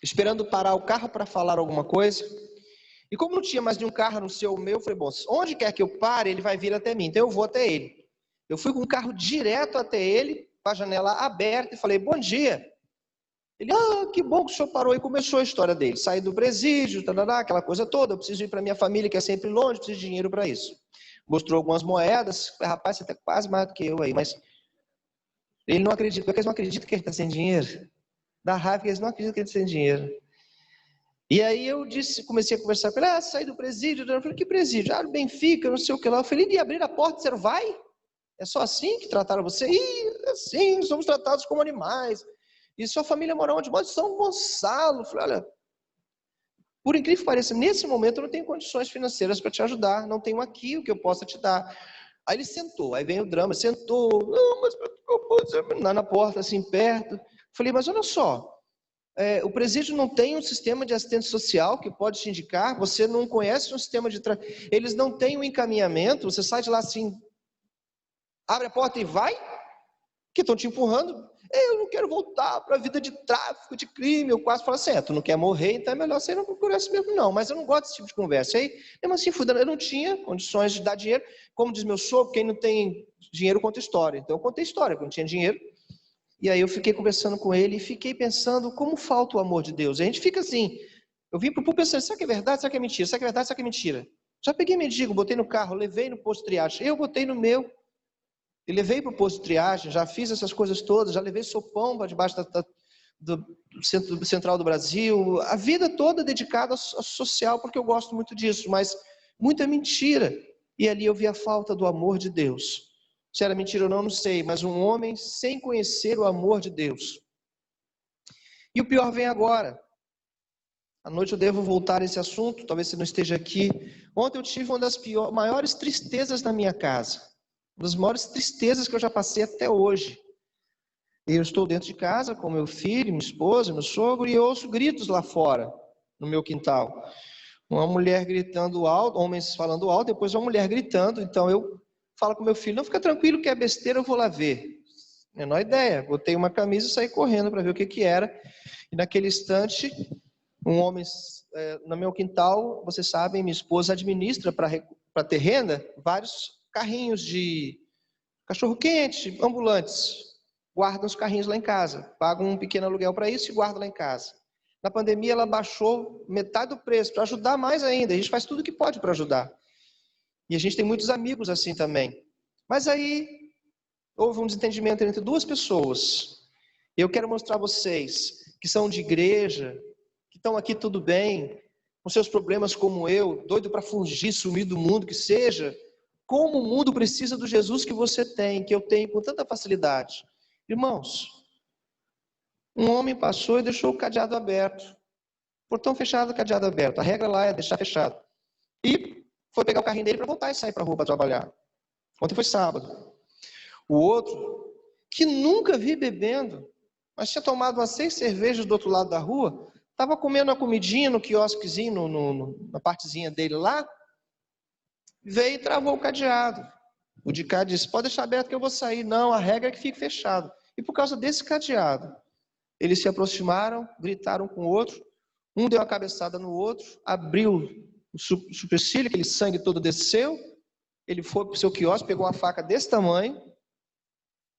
esperando parar o carro para falar alguma coisa. E como não tinha mais nenhum carro no seu meu, eu falei, bom, onde quer que eu pare, ele vai vir até mim, então eu vou até ele. Eu fui com o carro direto até ele, com a janela aberta, e falei, bom dia. Ele, que bom que o senhor parou, e começou a história dele. Saí do presídio, aquela coisa toda, eu preciso ir para minha família, que é sempre longe, preciso de dinheiro para isso. Mostrou algumas moedas, falei, rapaz, você está quase mais do que eu aí, mas ele não acredita, porque eles não acreditam que ele está sem dinheiro. Dá raiva que eles não acreditam que ele está sem dinheiro. E aí eu comecei a conversar com ele, saí do presídio, eu falei, que presídio? Benfica, não sei o que lá. Eu falei, e abrir a porta, você vai? É só assim que trataram você? Assim, somos tratados como animais. E sua família mora onde? Mora em São Gonçalo. Eu falei, olha, por incrível que pareça, nesse momento eu não tenho condições financeiras para te ajudar, não tenho aqui o que eu possa te dar. Aí ele sentou, aí vem o drama, sentou, não, mas eu posso na porta, assim, perto. Falei, mas olha só, o presídio não tem um sistema de assistente social que pode te indicar, você não conhece um sistema de... Eles não têm um encaminhamento, você sai de lá assim, abre a porta e vai, que estão te empurrando. Eu não quero voltar para a vida de tráfico, de crime. Eu quase falo assim, tu não quer morrer, então é melhor você não procurar isso mesmo não. Mas eu não gosto desse tipo de conversa. Aí, mesmo assim, eu não tinha condições de dar dinheiro. Como diz meu sogro, quem não tem dinheiro conta história. Então eu contei história, porque eu não tinha dinheiro. E aí eu fiquei conversando com ele e fiquei pensando como falta o amor de Deus. A gente fica assim, eu vim para o público pensando, será que é verdade, será que é mentira? Será que é verdade, será que é mentira? Já peguei mendigo, botei no carro, levei no posto de triagem. Eu botei no meu. E levei para o posto de triagem, já fiz essas coisas todas, já levei sopão para debaixo do Central do Brasil, a vida toda dedicada ao social, porque eu gosto muito disso, mas muita mentira. E ali eu vi a falta do amor de Deus. Se era mentira ou não, não sei, mas um homem sem conhecer o amor de Deus. E o pior vem agora. À noite eu devo voltar a esse assunto, talvez você não esteja aqui. Ontem eu tive uma das maiores tristezas na minha casa. Uma das maiores tristezas que eu já passei até hoje. Eu estou dentro de casa com meu filho, minha esposa, meu sogro, e eu ouço gritos lá fora, no meu quintal. Uma mulher gritando alto, homens falando alto, depois uma mulher gritando. Então eu falo com meu filho, não, fica tranquilo que é besteira, eu vou lá ver. Menor ideia, botei uma camisa e saí correndo para ver o que era. E naquele instante, um homem no meu quintal, vocês sabem, minha esposa administra para ter renda vários carrinhos de cachorro-quente, ambulantes, guardam os carrinhos lá em casa, pagam um pequeno aluguel para isso e guardam lá em casa. Na pandemia ela baixou metade do preço, para ajudar mais ainda, a gente faz tudo o que pode para ajudar. E a gente tem muitos amigos assim também. Mas aí houve um desentendimento entre duas pessoas. E eu quero mostrar a vocês que são de igreja, que estão aqui tudo bem, com seus problemas como eu, doido para fugir, sumir do mundo, que seja, como o mundo precisa do Jesus que você tem, que eu tenho com tanta facilidade. Irmãos, um homem passou e deixou o cadeado aberto. Portão fechado, cadeado aberto. A regra lá é deixar fechado. E foi pegar o carrinho dele para voltar e sair para a rua para trabalhar. Ontem foi sábado. O outro, que nunca vi bebendo, mas tinha tomado umas 6 cervejas do outro lado da rua, estava comendo uma comidinha no quiosquezinho, na partezinha dele lá, veio e travou o cadeado. O de cá disse, pode deixar aberto que eu vou sair. Não, a regra é que fique fechado. E por causa desse cadeado, eles se aproximaram, gritaram com o outro, um deu uma cabeçada no outro, abriu o supercílio, aquele sangue todo desceu, ele foi para o seu quiosque, pegou uma faca desse tamanho,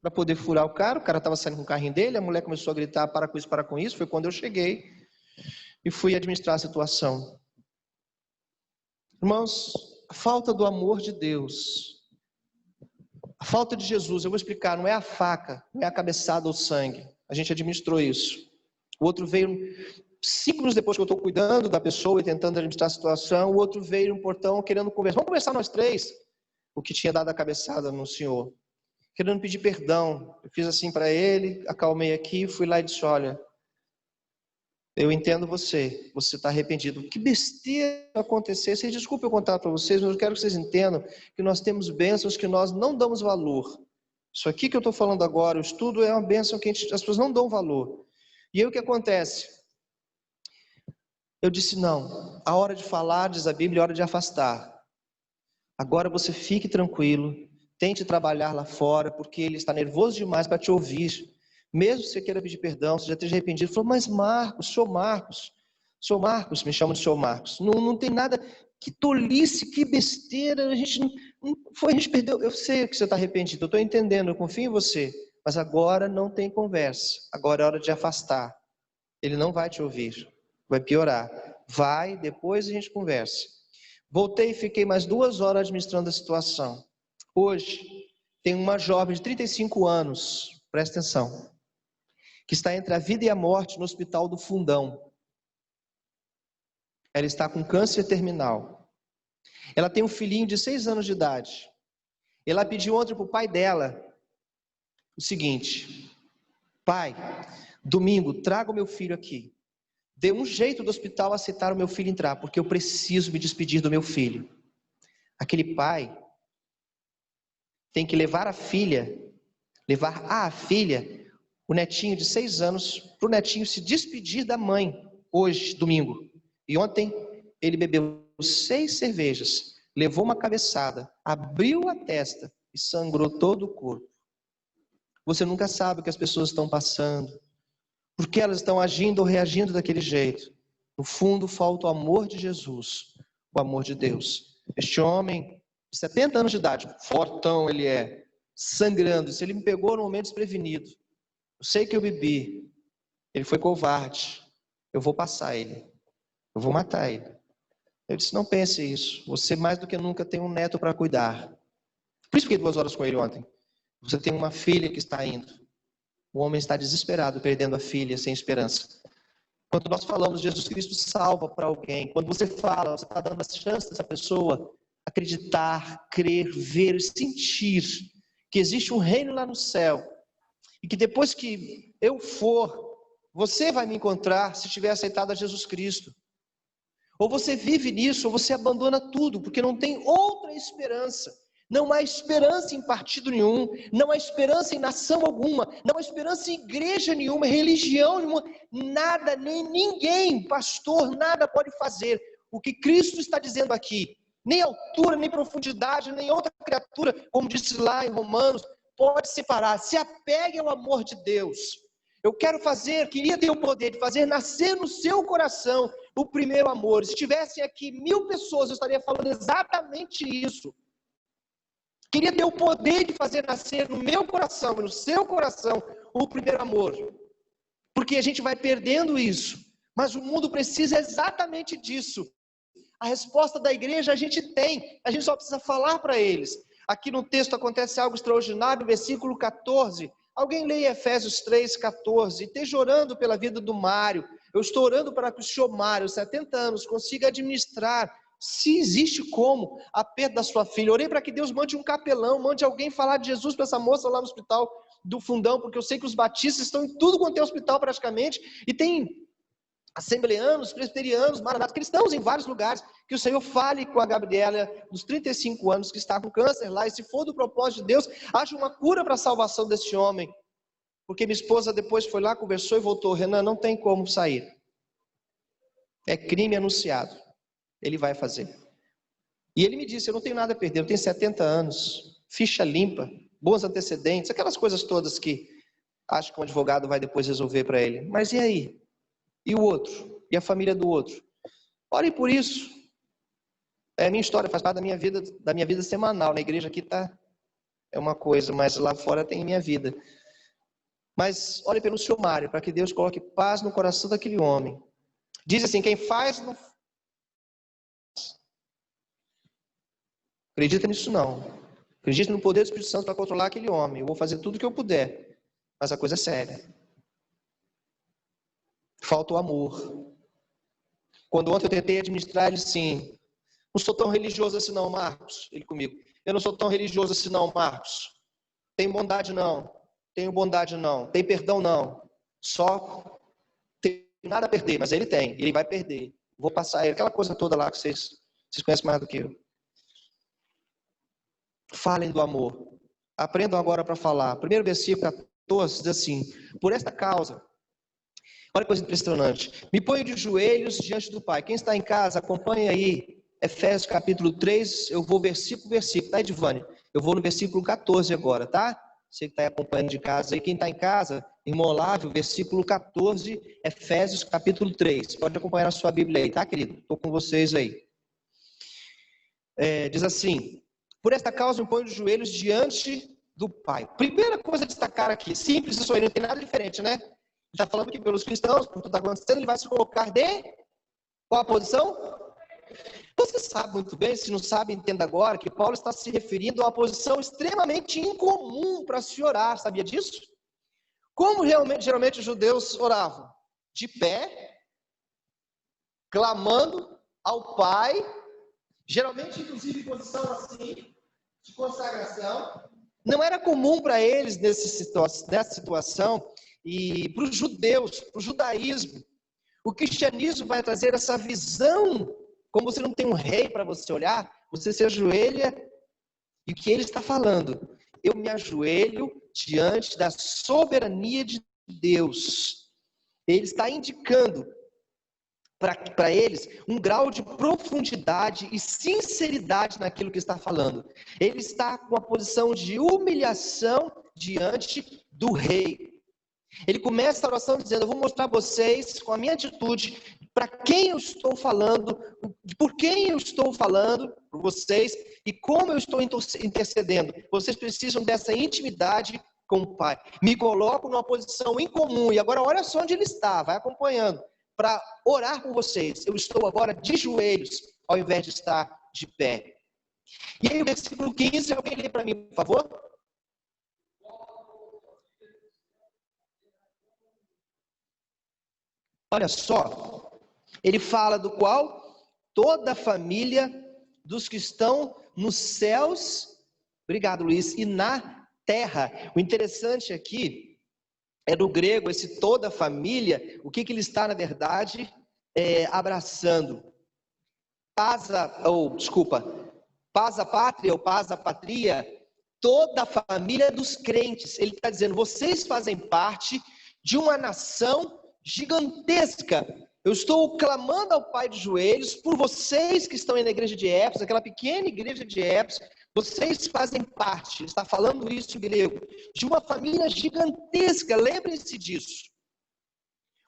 para poder furar o cara estava saindo com o carrinho dele, a mulher começou a gritar, para com isso, foi quando eu cheguei e fui administrar a situação. Irmãos, a falta do amor de Deus, a falta de Jesus, eu vou explicar, não é a faca, não é a cabeçada ou o sangue. A gente administrou isso. O outro veio 5 minutos depois que eu estou cuidando da pessoa e tentando administrar a situação, o outro veio no portão querendo conversar. Vamos conversar nós três? O que tinha dado a cabeçada no senhor. Querendo pedir perdão. Eu fiz assim para ele, acalmei aqui, fui lá e disse, olha, eu entendo você está arrependido. Que besteira acontecer. Vocês desculpem eu contar para vocês, mas eu quero que vocês entendam que nós temos bênçãos que nós não damos valor. Isso aqui que eu estou falando agora, o estudo é uma bênção que as pessoas não dão valor. E aí o que acontece? Eu disse, não, a hora de falar, diz a Bíblia, é hora de afastar. Agora você fique tranquilo, tente trabalhar lá fora, porque ele está nervoso demais para te ouvir. Mesmo que você queira pedir perdão, você já esteja arrependido. Ele falou, mas Marcos, senhor Marcos, me chama de senhor Marcos. Não tem nada, que tolice, que besteira, a gente perdeu. Eu sei que você está arrependido, eu estou entendendo, eu confio em você. Mas agora não tem conversa, agora é hora de afastar. Ele não vai te ouvir, vai piorar. Vai, depois a gente conversa. Voltei e fiquei mais 2 horas administrando a situação. Hoje, tem uma jovem de 35 anos, presta atenção, que está entre a vida e a morte no hospital do Fundão. Ela está com câncer terminal. Ela tem um filhinho de 6 anos de idade. Ela pediu ontem para o pai dela o seguinte, pai, domingo, traga o meu filho aqui. Dê um jeito do hospital aceitar o meu filho entrar, porque eu preciso me despedir do meu filho. Aquele pai tem que levar a filha, o netinho de 6 anos, para o netinho se despedir da mãe, hoje, domingo. E ontem, ele bebeu 6 cervejas, levou uma cabeçada, abriu a testa e sangrou todo o corpo. Você nunca sabe o que as pessoas estão passando, por que elas estão agindo ou reagindo daquele jeito. No fundo, falta o amor de Jesus, o amor de Deus. Este homem, de 70 anos de idade, fortão ele é, sangrando, se ele me pegou no momento desprevenido, eu sei que eu bebi, ele foi covarde, eu vou passar ele, eu vou matar ele. Eu disse, não pense isso, você mais do que nunca tem um neto para cuidar. Por isso fiquei 2 horas com ele ontem. Você tem uma filha que está indo. O homem está desesperado, perdendo a filha, sem esperança. Quando nós falamos, Jesus Cristo salva para alguém. Quando você fala, você está dando a chance dessa pessoa acreditar, crer, ver, sentir que existe um reino lá no céu. E que depois que eu for, você vai me encontrar se tiver aceitado a Jesus Cristo. Ou você vive nisso, ou você abandona tudo, porque não tem outra esperança. Não há esperança em partido nenhum, não há esperança em nação alguma, não há esperança em igreja nenhuma, religião nenhuma, nada, nem ninguém, pastor, nada pode fazer. O que Cristo está dizendo aqui, nem altura, nem profundidade, nem outra criatura, como disse lá em Romanos, pode separar. Se apegue ao amor de Deus. Eu queria ter o poder de fazer nascer no seu coração o primeiro amor. Se tivessem aqui 1000 pessoas, eu estaria falando exatamente isso. Queria ter o poder de fazer nascer no meu coração e no seu coração o primeiro amor. Porque a gente vai perdendo isso. Mas o mundo precisa exatamente disso. A resposta da igreja a gente tem. A gente só precisa falar para eles. Aqui no texto acontece algo extraordinário, versículo 14. Alguém leia Efésios 3:14. Esteja orando pela vida do Mário. Eu estou orando para que o senhor Mário, 70 anos, consiga administrar, se existe como, a perda da sua filha. Orei para que Deus mande um capelão, mande alguém falar de Jesus para essa moça lá no hospital do Fundão, porque eu sei que os batistas estão em tudo quanto é hospital praticamente, e tem assembleanos, presbiterianos, maranatas, cristãos em vários lugares. Que o Senhor fale com a Gabriela, dos 35 anos, que está com câncer lá, e se for do propósito de Deus, haja uma cura para a salvação desse homem. Porque minha esposa depois foi lá, conversou e voltou. Renan, não tem como sair. É crime anunciado. Ele vai fazer. E ele me disse, eu não tenho nada a perder, eu tenho 70 anos, ficha limpa, bons antecedentes, aquelas coisas todas que acho que um advogado vai depois resolver para ele. Mas e aí? E o outro? E a família do outro? Ore por isso. É a minha história, faz parte da minha vida semanal. Na igreja aqui é uma coisa, mas lá fora tem minha vida. Mas ore pelo senhor Mário, para que Deus coloque paz no coração daquele homem. Diz assim, quem faz não acredita nisso não. Acredita no poder do Espírito Santo para controlar aquele homem. Eu vou fazer tudo o que eu puder. Mas a coisa é séria. Falta o amor. Quando ontem eu tentei administrar, ele sim. Não sou tão religioso assim não, Marcos. Ele comigo. Eu não sou tão religioso assim não, Marcos. Tenho bondade não. Tenho bondade não. Tem perdão não. Só tem nada a perder, mas ele tem. Ele vai perder. Vou passar ele. Aquela coisa toda lá que vocês conhecem mais do que eu. Falem do amor. Aprendam agora para falar. Primeiro versículo 14 diz assim: por esta causa, olha que coisa impressionante, me ponho de joelhos diante do Pai. Quem está em casa, acompanhe aí Efésios capítulo 3, eu vou versículo por versículo, tá, Edivane? Eu vou no versículo 14 agora, tá? Você que está acompanhando de casa aí, quem está em casa, irmão Olávio, versículo 14, Efésios capítulo 3. Pode acompanhar na sua Bíblia aí, tá, querido? Estou com vocês aí. Diz assim: por esta causa me ponho de joelhos diante do Pai. Primeira coisa a destacar aqui, simples isso aí, não tem nada diferente, né? Está falando aqui pelos cristãos, por tudo está acontecendo, ele vai se colocar de qual a posição? Você sabe muito bem, se não sabe, entenda agora, que Paulo está se referindo a uma posição extremamente incomum para se orar, sabia disso? Como geralmente os judeus oravam? De pé, clamando ao Pai, geralmente inclusive em posição assim, de consagração. Não era comum para eles nessa situação, e para os judeus, para o judaísmo, o cristianismo vai trazer essa visão. Como você não tem um rei para você olhar, você se ajoelha e o que ele está falando? Eu me ajoelho diante da soberania de Deus. Ele está indicando para eles um grau de profundidade e sinceridade naquilo que está falando. Ele está com a posição de humilhação diante do rei. Ele começa a oração dizendo: eu vou mostrar a vocês, com a minha atitude, para quem eu estou falando, por quem eu estou falando, por vocês, e como eu estou intercedendo. Vocês precisam dessa intimidade com o Pai. Me coloco numa posição incomum, e agora olha só onde ele está, vai acompanhando, para orar por vocês. Eu estou agora de joelhos, ao invés de estar de pé. E aí o versículo 15, alguém lê para mim, por favor? Olha só, ele fala do qual toda a família dos que estão nos céus, obrigado Luiz, e na terra. O interessante aqui é do grego, esse toda a família, o que ele está na verdade abraçando? Paz a pátria ou paz a patria, toda a família dos crentes. Ele está dizendo, vocês fazem parte de uma nação gigantesca. Eu estou clamando ao Pai de joelhos por vocês que estão aí na igreja de Éfeso, aquela pequena igreja de Éfeso. Vocês fazem parte, está falando isso em grego, de uma família gigantesca. Lembrem-se disso.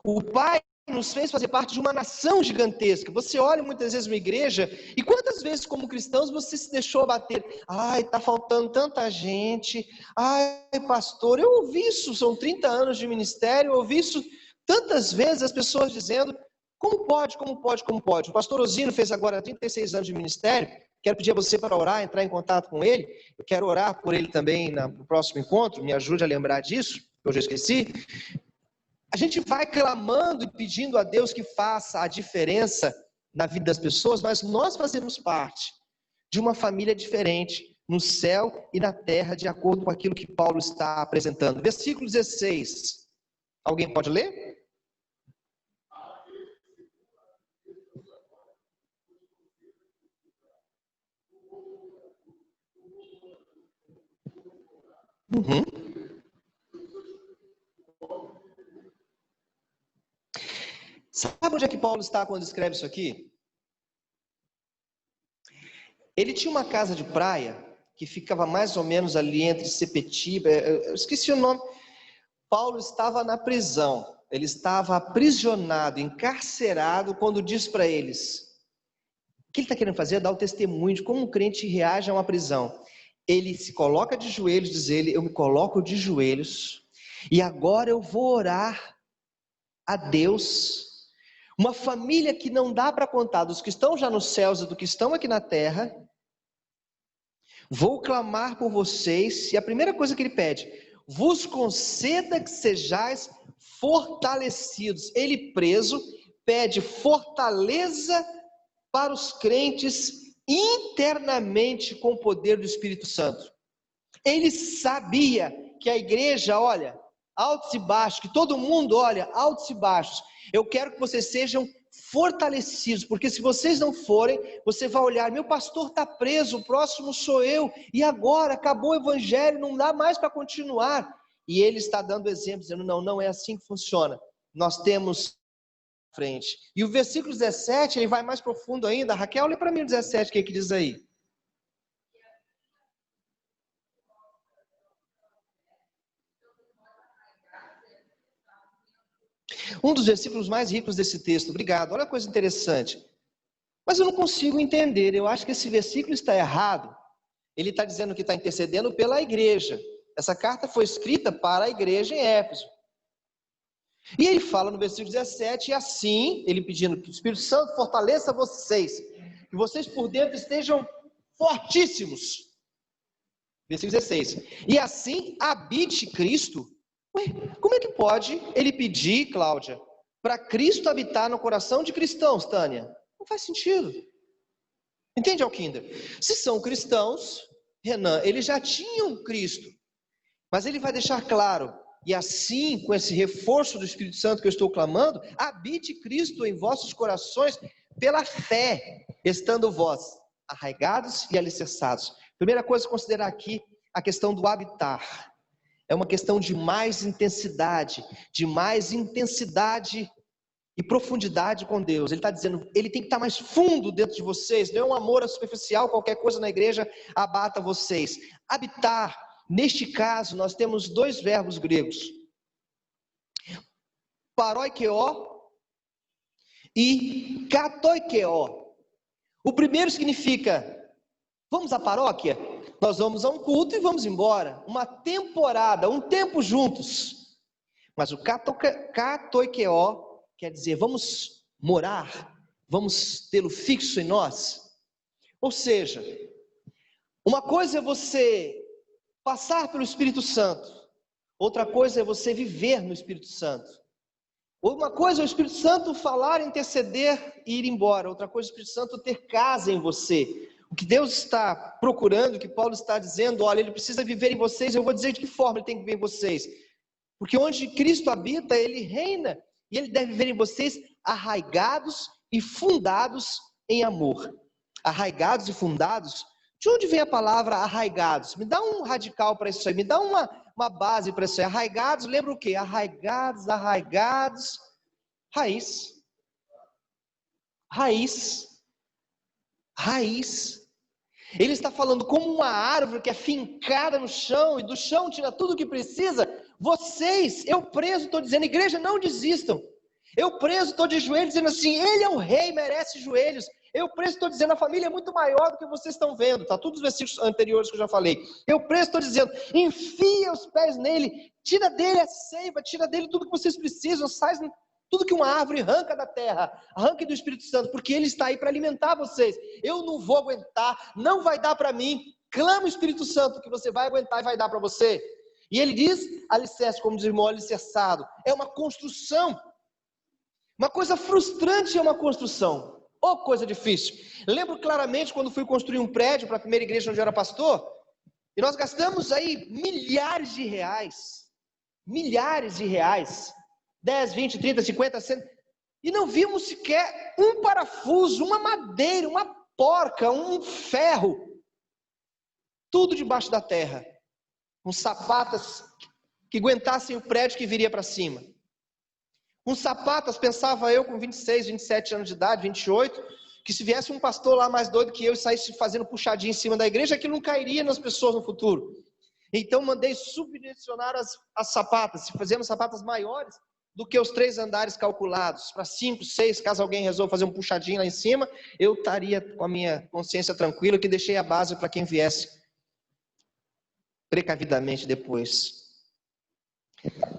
O Pai nos fez fazer parte de uma nação gigantesca. Você olha muitas vezes uma igreja, e quantas vezes como cristãos você se deixou abater? Ai, está faltando tanta gente. Ai, pastor, eu ouvi isso, são 30 anos de ministério, eu ouvi isso tantas vezes, as pessoas dizendo, como pode? O pastor Osino fez agora 36 anos de ministério. Quero pedir a você para orar, entrar em contato com ele. Eu quero orar por ele também no próximo encontro. Me ajude a lembrar disso, que eu já esqueci. A gente vai clamando e pedindo a Deus que faça a diferença na vida das pessoas, mas nós fazemos parte de uma família diferente, no céu e na terra, de acordo com aquilo que Paulo está apresentando. Versículo 16. Alguém pode ler? Sabe onde é que Paulo está quando escreve isso aqui? Ele tinha uma casa de praia que ficava mais ou menos ali entre Sepetiba, eu esqueci o nome. Paulo estava na prisão, ele estava aprisionado, encarcerado, quando diz para eles, o que ele está querendo fazer é dar o testemunho de como um crente reage a uma prisão. Ele se coloca de joelhos, diz ele, eu me coloco de joelhos, e agora eu vou orar a Deus, uma família que não dá para contar, dos que estão já nos céus e do que estão aqui na terra, vou clamar por vocês, e a primeira coisa que ele pede, vos conceda que sejais fortalecidos. Ele preso, pede fortaleza para os crentes internamente com o poder do Espírito Santo. Ele sabia que a igreja olha altos e baixos, que todo mundo olha altos e baixos. Eu quero que vocês sejam fortalecidos, porque se vocês não forem, você vai olhar, meu pastor está preso, o próximo sou eu, e agora acabou o evangelho, não dá mais para continuar. E ele está dando exemplo, dizendo, não é assim que funciona. Nós temos frente. E o versículo 17, ele vai mais profundo ainda. Raquel, olha para mim o 17, o que diz aí? Um dos versículos mais ricos desse texto. Obrigado. Olha a coisa interessante. Mas eu não consigo entender. Eu acho que esse versículo está errado. Ele está dizendo que está intercedendo pela igreja. Essa carta foi escrita para a igreja em Éfeso. E ele fala no versículo 17, e assim, ele pedindo que o Espírito Santo fortaleça vocês, que vocês por dentro estejam fortíssimos. Versículo 16. E assim habite Cristo. Ué, como é que pode ele pedir, Cláudia, para Cristo habitar no coração de cristãos, Tânia? Não faz sentido. Entende, Alquinder? Se são cristãos, Renan, eles já tinham Cristo. Mas ele vai deixar claro, e assim, com esse reforço do Espírito Santo que eu estou clamando, habite Cristo em vossos corações pela fé, estando vós arraigados e alicerçados. Primeira coisa a considerar aqui, a questão do habitar. É uma questão de mais intensidade e profundidade com Deus. Ele está dizendo, ele tem que estar mais fundo dentro de vocês, não é um amor superficial, qualquer coisa na igreja abata vocês. Habitar, neste caso, nós temos dois verbos gregos, paroikeo e katoikeo. O primeiro significa, vamos à paróquia? Nós vamos a um culto e vamos embora. Uma temporada, um tempo juntos. Mas o katoikeo quer dizer, vamos morar, vamos tê-lo fixo em nós. Ou seja, uma coisa é você passar pelo Espírito Santo, outra coisa é você viver no Espírito Santo. Uma coisa é o Espírito Santo falar, interceder e ir embora, outra coisa é o Espírito Santo ter casa em você. O que Deus está procurando, o que Paulo está dizendo, olha, ele precisa viver em vocês, eu vou dizer de que forma ele tem que viver em vocês. Porque onde Cristo habita, ele reina, e ele deve viver em vocês arraigados e fundados em amor. Arraigados e fundados. De onde vem a palavra arraigados? Me dá um radical para isso aí, me dá uma base para isso aí. Arraigados, lembra o quê? Arraigados, raiz. Ele está falando como uma árvore que é fincada no chão, e do chão tira tudo o que precisa. Vocês, eu preso, estou dizendo, igreja, não desistam. Eu preso, estou de joelhos, dizendo assim, ele é o rei, merece joelhos. Eu preso, estou dizendo, a família é muito maior do que vocês estão vendo. Está tudo os versículos anteriores que eu já falei. Eu preso, estou dizendo, enfia os pés nele, tira dele a seiva, tira dele tudo que vocês precisam, sai tudo que uma árvore arranca da terra, arranque do Espírito Santo, porque ele está aí para alimentar vocês. Eu não vou aguentar, não vai dar para mim. Clama o Espírito Santo que você vai aguentar e vai dar para você. E ele diz, alicerce, como diz o irmão, alicerçado. É uma construção. Uma coisa frustrante é uma construção. Oh, coisa difícil. Lembro claramente quando fui construir um prédio para a primeira igreja onde eu era pastor, e nós gastamos aí milhares de reais. 10, 20, 30, 50, 100. E não vimos sequer um parafuso, uma madeira, uma porca, um ferro. Tudo debaixo da terra. Com sapatas que aguentassem o prédio que viria para cima. Com sapatas, pensava eu com 26, 27 anos de idade, 28, que se viesse um pastor lá mais doido que eu e saísse fazendo puxadinha em cima da igreja, aquilo não cairia nas pessoas no futuro. Então mandei subdimensionar as sapatas, fazemos sapatas maiores do que os 3 andares calculados, para 5, 6, caso alguém resolva fazer um puxadinho lá em cima, eu estaria com a minha consciência tranquila que deixei a base para quem viesse precavidamente depois.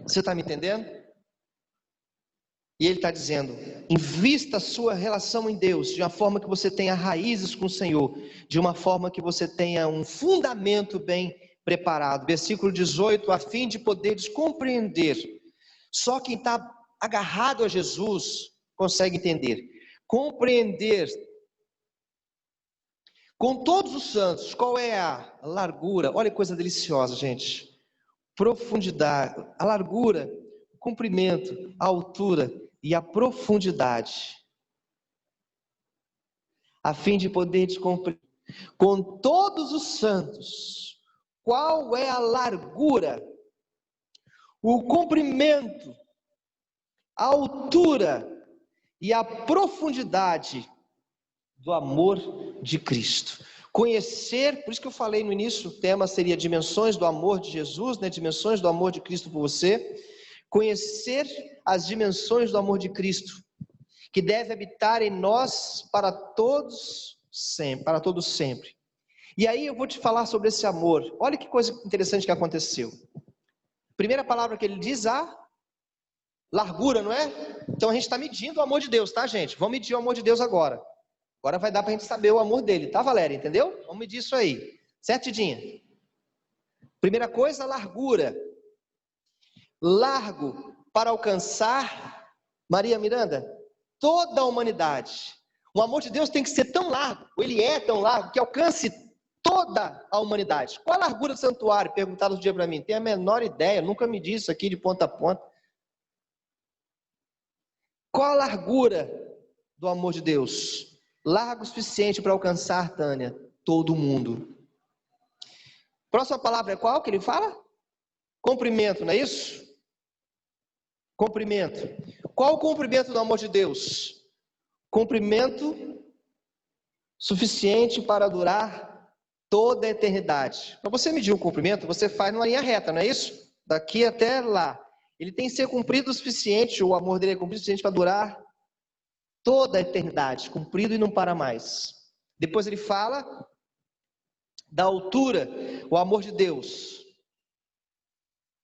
Você está me entendendo? E ele está dizendo, invista a sua relação em Deus, de uma forma que você tenha raízes com o Senhor, de uma forma que você tenha um fundamento bem preparado. Versículo 18, a fim de poderes compreender. Só quem está agarrado a Jesus, consegue entender. Compreender com todos os santos qual é a largura. Olha que coisa deliciosa, gente. Profundidade, a largura, o comprimento, a altura e a profundidade, a fim de poder compreender com todos os santos qual é a largura, o comprimento, a altura e a profundidade do amor de Cristo. Conhecer, por isso que eu falei no início, o tema seria dimensões do amor de Jesus, né? Dimensões do amor de Cristo por você. Conhecer as dimensões do amor de Cristo, que deve habitar em nós para todos sempre. E aí eu vou te falar sobre esse amor. Olha que coisa interessante que aconteceu. Primeira palavra que ele diz, a largura, não é? Então a gente está medindo o amor de Deus, tá, gente? Vamos medir o amor de Deus agora. Agora vai dar para a gente saber o amor dele, tá, Valéria? Entendeu? Vamos medir isso aí. Certo, Tidinha? Primeira coisa, a largura. Largo para alcançar, Maria Miranda, toda a humanidade. O amor de Deus tem que ser tão largo, ele é tão largo, que alcance toda a humanidade. Qual a largura do santuário? Perguntaram outro dia para mim. Tenho a menor ideia, nunca me disse isso aqui de ponta a ponta. Qual a largura do amor de Deus? Largo o suficiente para alcançar, Tânia, todo mundo. Próxima palavra é qual que ele fala? Comprimento, não é isso? Comprimento. Qual o comprimento do amor de Deus? Comprimento suficiente para durar toda a eternidade. Para você medir o comprimento, você faz numa linha reta, não é isso? Daqui até lá. Ele tem que ser cumprido o suficiente, o amor dele é cumprido o suficiente para durar toda a eternidade, cumprido e não para mais. Depois ele fala da altura, o amor de Deus.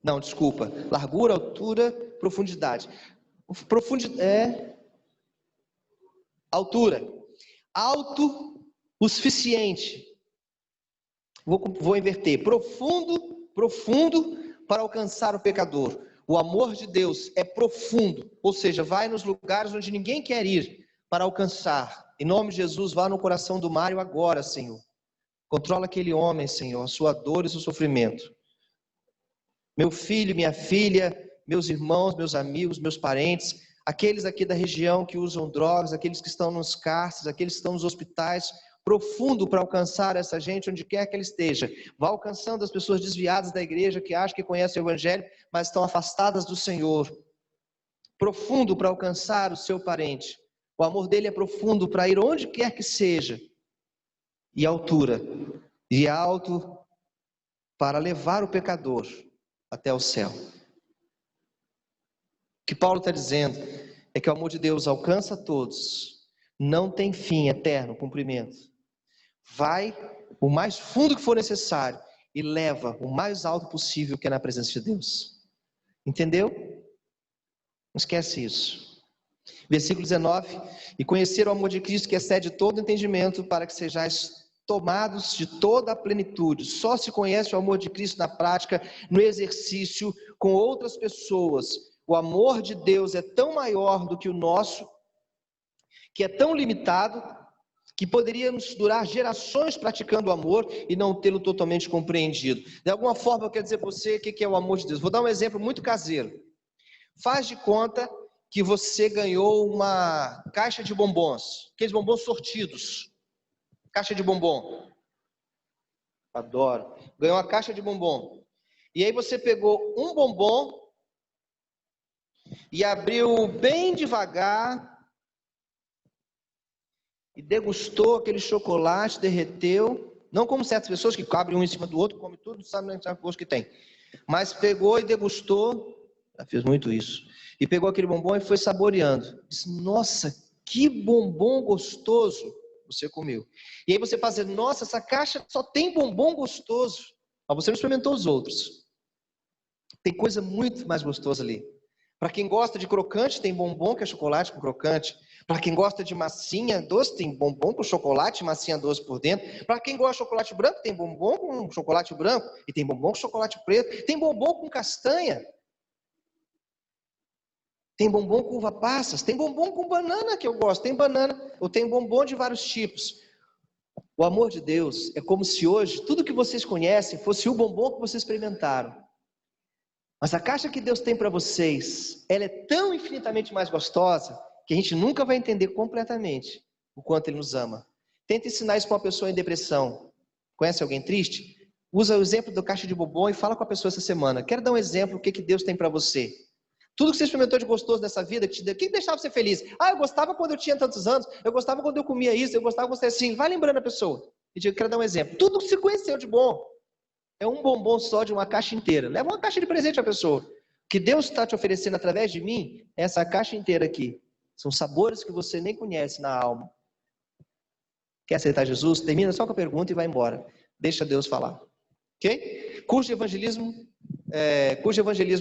Não, desculpa. Largura, altura, profundidade. Altura. Alto o suficiente. Vou inverter. Profundo para alcançar o pecador. O amor de Deus é profundo, ou seja, vai nos lugares onde ninguém quer ir para alcançar. Em nome de Jesus, vá no coração do Mário agora, Senhor. Controla aquele homem, Senhor, a sua dor e o seu sofrimento. Meu filho, minha filha, meus irmãos, meus amigos, meus parentes, aqueles aqui da região que usam drogas, aqueles que estão nos cárceres, aqueles que estão nos hospitais, profundo para alcançar essa gente onde quer que ela esteja. Vá alcançando as pessoas desviadas da igreja que acham que conhecem o Evangelho, mas estão afastadas do Senhor. Profundo para alcançar o seu parente. O amor dele é profundo para ir onde quer que seja. E altura. E alto para levar o pecador até o céu. O que Paulo está dizendo é que o amor de Deus alcança todos. Não tem fim eterno, cumprimento. Vai o mais fundo que for necessário e leva o mais alto possível, que é na presença de Deus. Entendeu? Não esquece isso. Versículo 19. E conhecer o amor de Cristo, que excede todo entendimento, para que sejais tomados de toda a plenitude. Só se conhece o amor de Cristo na prática, no exercício, com outras pessoas. O amor de Deus é tão maior do que o nosso, que é tão limitado, que poderíamos durar gerações praticando o amor e não tê-lo totalmente compreendido. De alguma forma eu quero dizer para você o que é o amor de Deus. Vou dar um exemplo muito caseiro. Faz de conta que você ganhou uma caixa de bombons, aqueles bombons sortidos. Caixa de bombom. Adoro. Ganhou uma caixa de bombom. E aí você pegou um bombom e abriu bem devagar e degustou aquele chocolate, derreteu, não como certas pessoas que abrem um em cima do outro, come tudo, não sabe o gosto que tem, mas pegou e degustou, já fiz muito isso, e pegou aquele bombom e foi saboreando, disse, nossa, que bombom gostoso, você comeu, e aí você faz, nossa, essa caixa só tem bombom gostoso, mas você não experimentou os outros, tem coisa muito mais gostosa ali. Para quem gosta de crocante, tem bombom que é chocolate com crocante. Para quem gosta de massinha doce, tem bombom com chocolate e massinha doce por dentro. Para quem gosta de chocolate branco, tem bombom com chocolate branco. E tem bombom com chocolate preto. Tem bombom com castanha. Tem bombom com uva passas, tem bombom com banana que eu gosto, tem banana, ou tem bombom de vários tipos. O amor de Deus é como se hoje tudo que vocês conhecem fosse o bombom que vocês experimentaram. Mas a caixa que Deus tem para vocês, ela é tão infinitamente mais gostosa que a gente nunca vai entender completamente o quanto Ele nos ama. Tenta ensinar isso para uma pessoa em depressão. Conhece alguém triste? Usa o exemplo da caixa de bombom e fala com a pessoa essa semana. Quero dar um exemplo do que Deus tem para você. Tudo que você experimentou de gostoso nessa vida, que deixava você feliz? Ah, eu gostava quando eu tinha tantos anos, eu gostava quando eu comia isso, eu gostava quando você assim. Vai lembrando a pessoa. E diga, quero dar um exemplo. Tudo que você conheceu de bom é um bombom só de uma caixa inteira. Leva uma caixa de presente à pessoa. O que Deus está te oferecendo através de mim é essa caixa inteira aqui. São sabores que você nem conhece na alma. Quer aceitar Jesus? Termina só com a pergunta e vai embora. Deixa Deus falar. Ok? Curso de evangelismo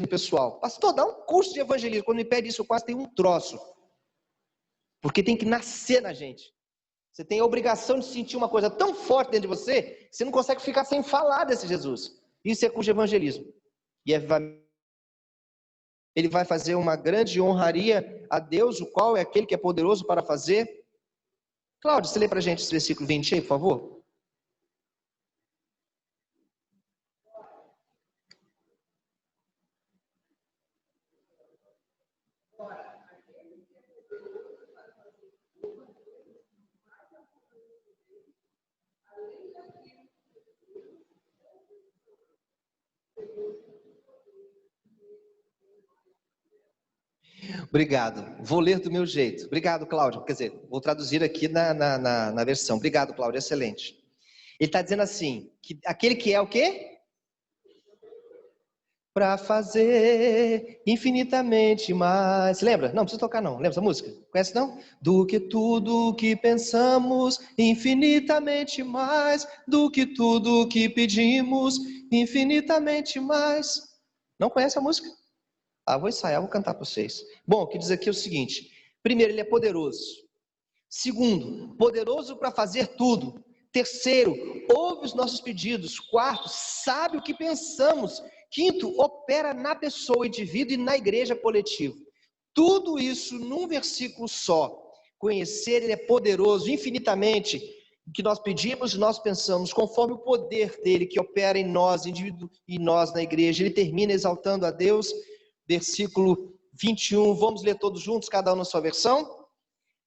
pessoal. Pastor, dá um curso de evangelismo. Quando me pede isso, eu quase tenho um troço. Porque tem que nascer na gente. Você tem a obrigação de sentir uma coisa tão forte dentro de você, que você não consegue ficar sem falar desse Jesus. Isso é curso de evangelismo. E ele vai fazer uma grande honraria a Deus, o qual é aquele que é poderoso para fazer. Cláudio, você lê para a gente esse versículo 20 aí, por favor? Obrigado. Vou ler do meu jeito. Obrigado, Cláudio. Quer dizer, vou traduzir aqui na versão. Obrigado, Cláudio. Excelente. Ele está dizendo assim, que aquele que é o quê? Para fazer infinitamente mais. Lembra? Não, não precisa tocar não. Lembra essa música? Conhece não? Do que tudo que pensamos, infinitamente mais. Do que tudo que pedimos, infinitamente mais. Não conhece a música? Ah, vou ensaiar, vou cantar para vocês. Bom, o que diz aqui é o seguinte. Primeiro, ele é poderoso. Segundo, poderoso para fazer tudo. Terceiro, ouve os nossos pedidos. Quarto, sabe o que pensamos. Quinto, opera na pessoa, indivíduo e na igreja coletiva. Tudo isso num versículo só. Conhecer, ele é poderoso infinitamente. O que nós pedimos e nós pensamos, conforme o poder dele que opera em nós, indivíduo e nós na igreja. Ele termina exaltando a Deus. Versículo 21, vamos ler todos juntos, cada um na sua versão?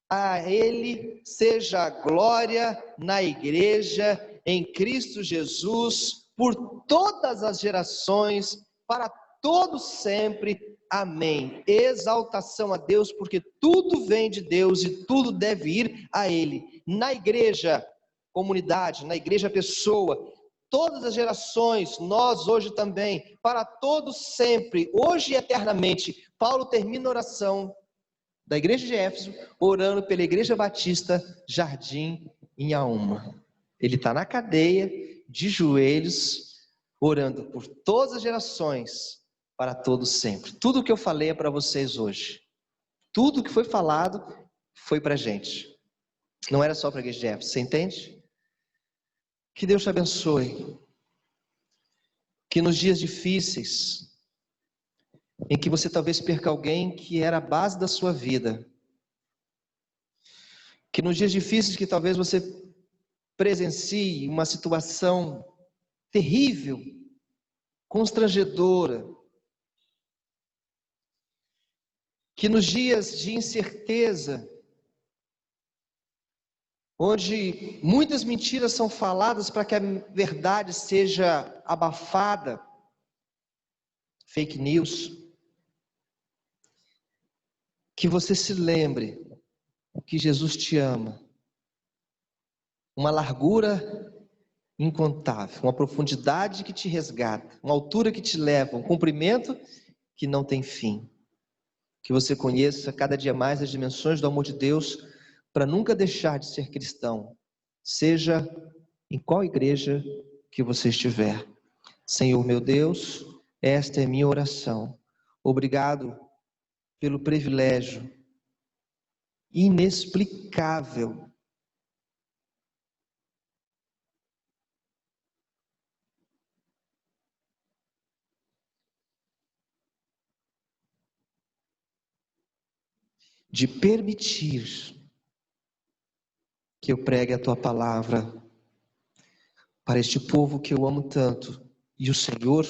A Ele seja a glória na igreja, em Cristo Jesus, por todas as gerações, para todos sempre. Amém. Exaltação a Deus, porque tudo vem de Deus e tudo deve ir a Ele. Na igreja, comunidade, na igreja pessoa, todas as gerações, nós hoje também, para todos sempre, hoje e eternamente. Paulo termina a oração da igreja de Éfeso, orando pela igreja batista Jardim em Auma. Ele está na cadeia, de joelhos, orando por todas as gerações, para todos sempre. Tudo o que eu falei é para vocês hoje. Tudo que foi falado foi para a gente. Não era só para a igreja de Éfeso, você entende? Que Deus te abençoe. Que nos dias difíceis, em que você talvez perca alguém que era a base da sua vida, que nos dias difíceis que talvez você presencie uma situação terrível, constrangedora, que nos dias de incerteza, onde muitas mentiras são faladas para que a verdade seja abafada, fake news, que você se lembre que Jesus te ama, uma largura incontável, uma profundidade que te resgata, uma altura que te leva, um comprimento que não tem fim. Que você conheça cada dia mais as dimensões do amor de Deus, para nunca deixar de ser cristão, seja em qual igreja que você estiver. Senhor meu Deus, esta é minha oração. Obrigado pelo privilégio inexplicável de permitir que eu pregue a tua palavra para este povo que eu amo tanto e o Senhor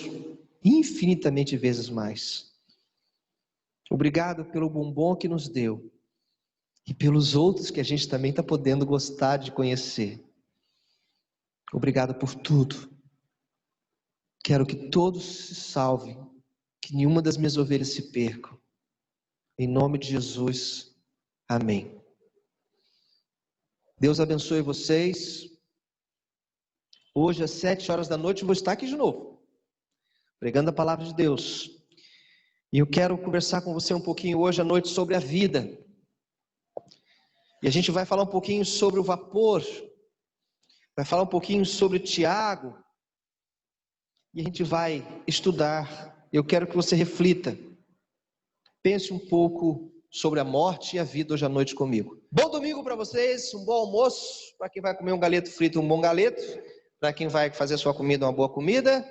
infinitamente vezes mais. Obrigado pelo bombom que nos deu e pelos outros que a gente também está podendo gostar de conhecer. Obrigado por tudo. Quero que todos se salvem, que nenhuma das minhas ovelhas se percam. Em nome de Jesus, amém. Deus abençoe vocês. Hoje às 7 horas da noite eu vou estar aqui de novo, pregando a palavra de Deus. E eu quero conversar com você um pouquinho hoje à noite sobre a vida. E a gente vai falar um pouquinho sobre o vapor, vai falar um pouquinho sobre Tiago, e a gente vai estudar. Eu quero que você reflita, pense um pouco sobre a morte e a vida hoje à noite comigo. Bom domingo para vocês, um bom almoço, para quem vai comer um galeto frito, um bom galeto, para quem vai fazer a sua comida, uma boa comida,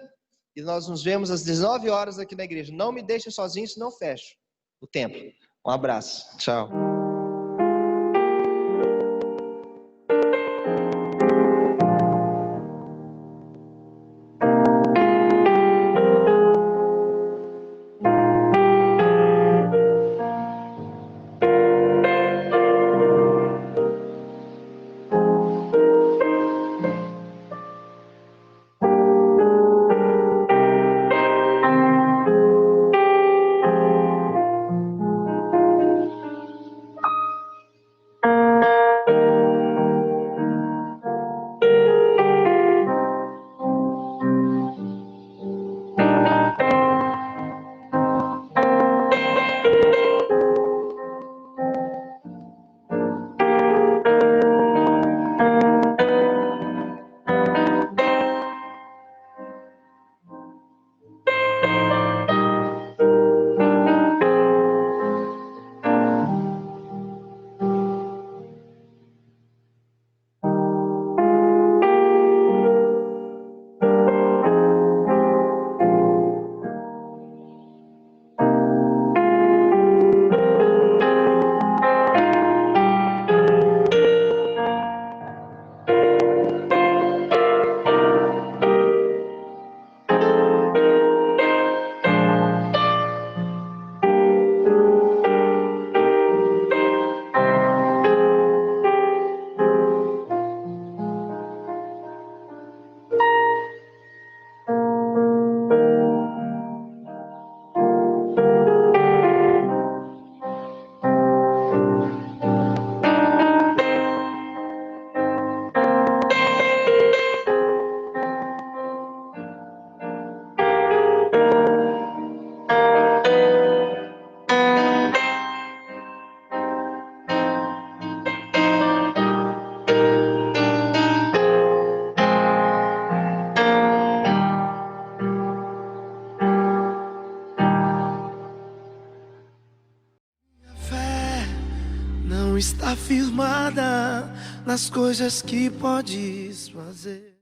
e nós nos vemos às 19 horas aqui na igreja. Não me deixe sozinho, senão fecho o templo. Um abraço, tchau. Não está firmada nas coisas que podes fazer.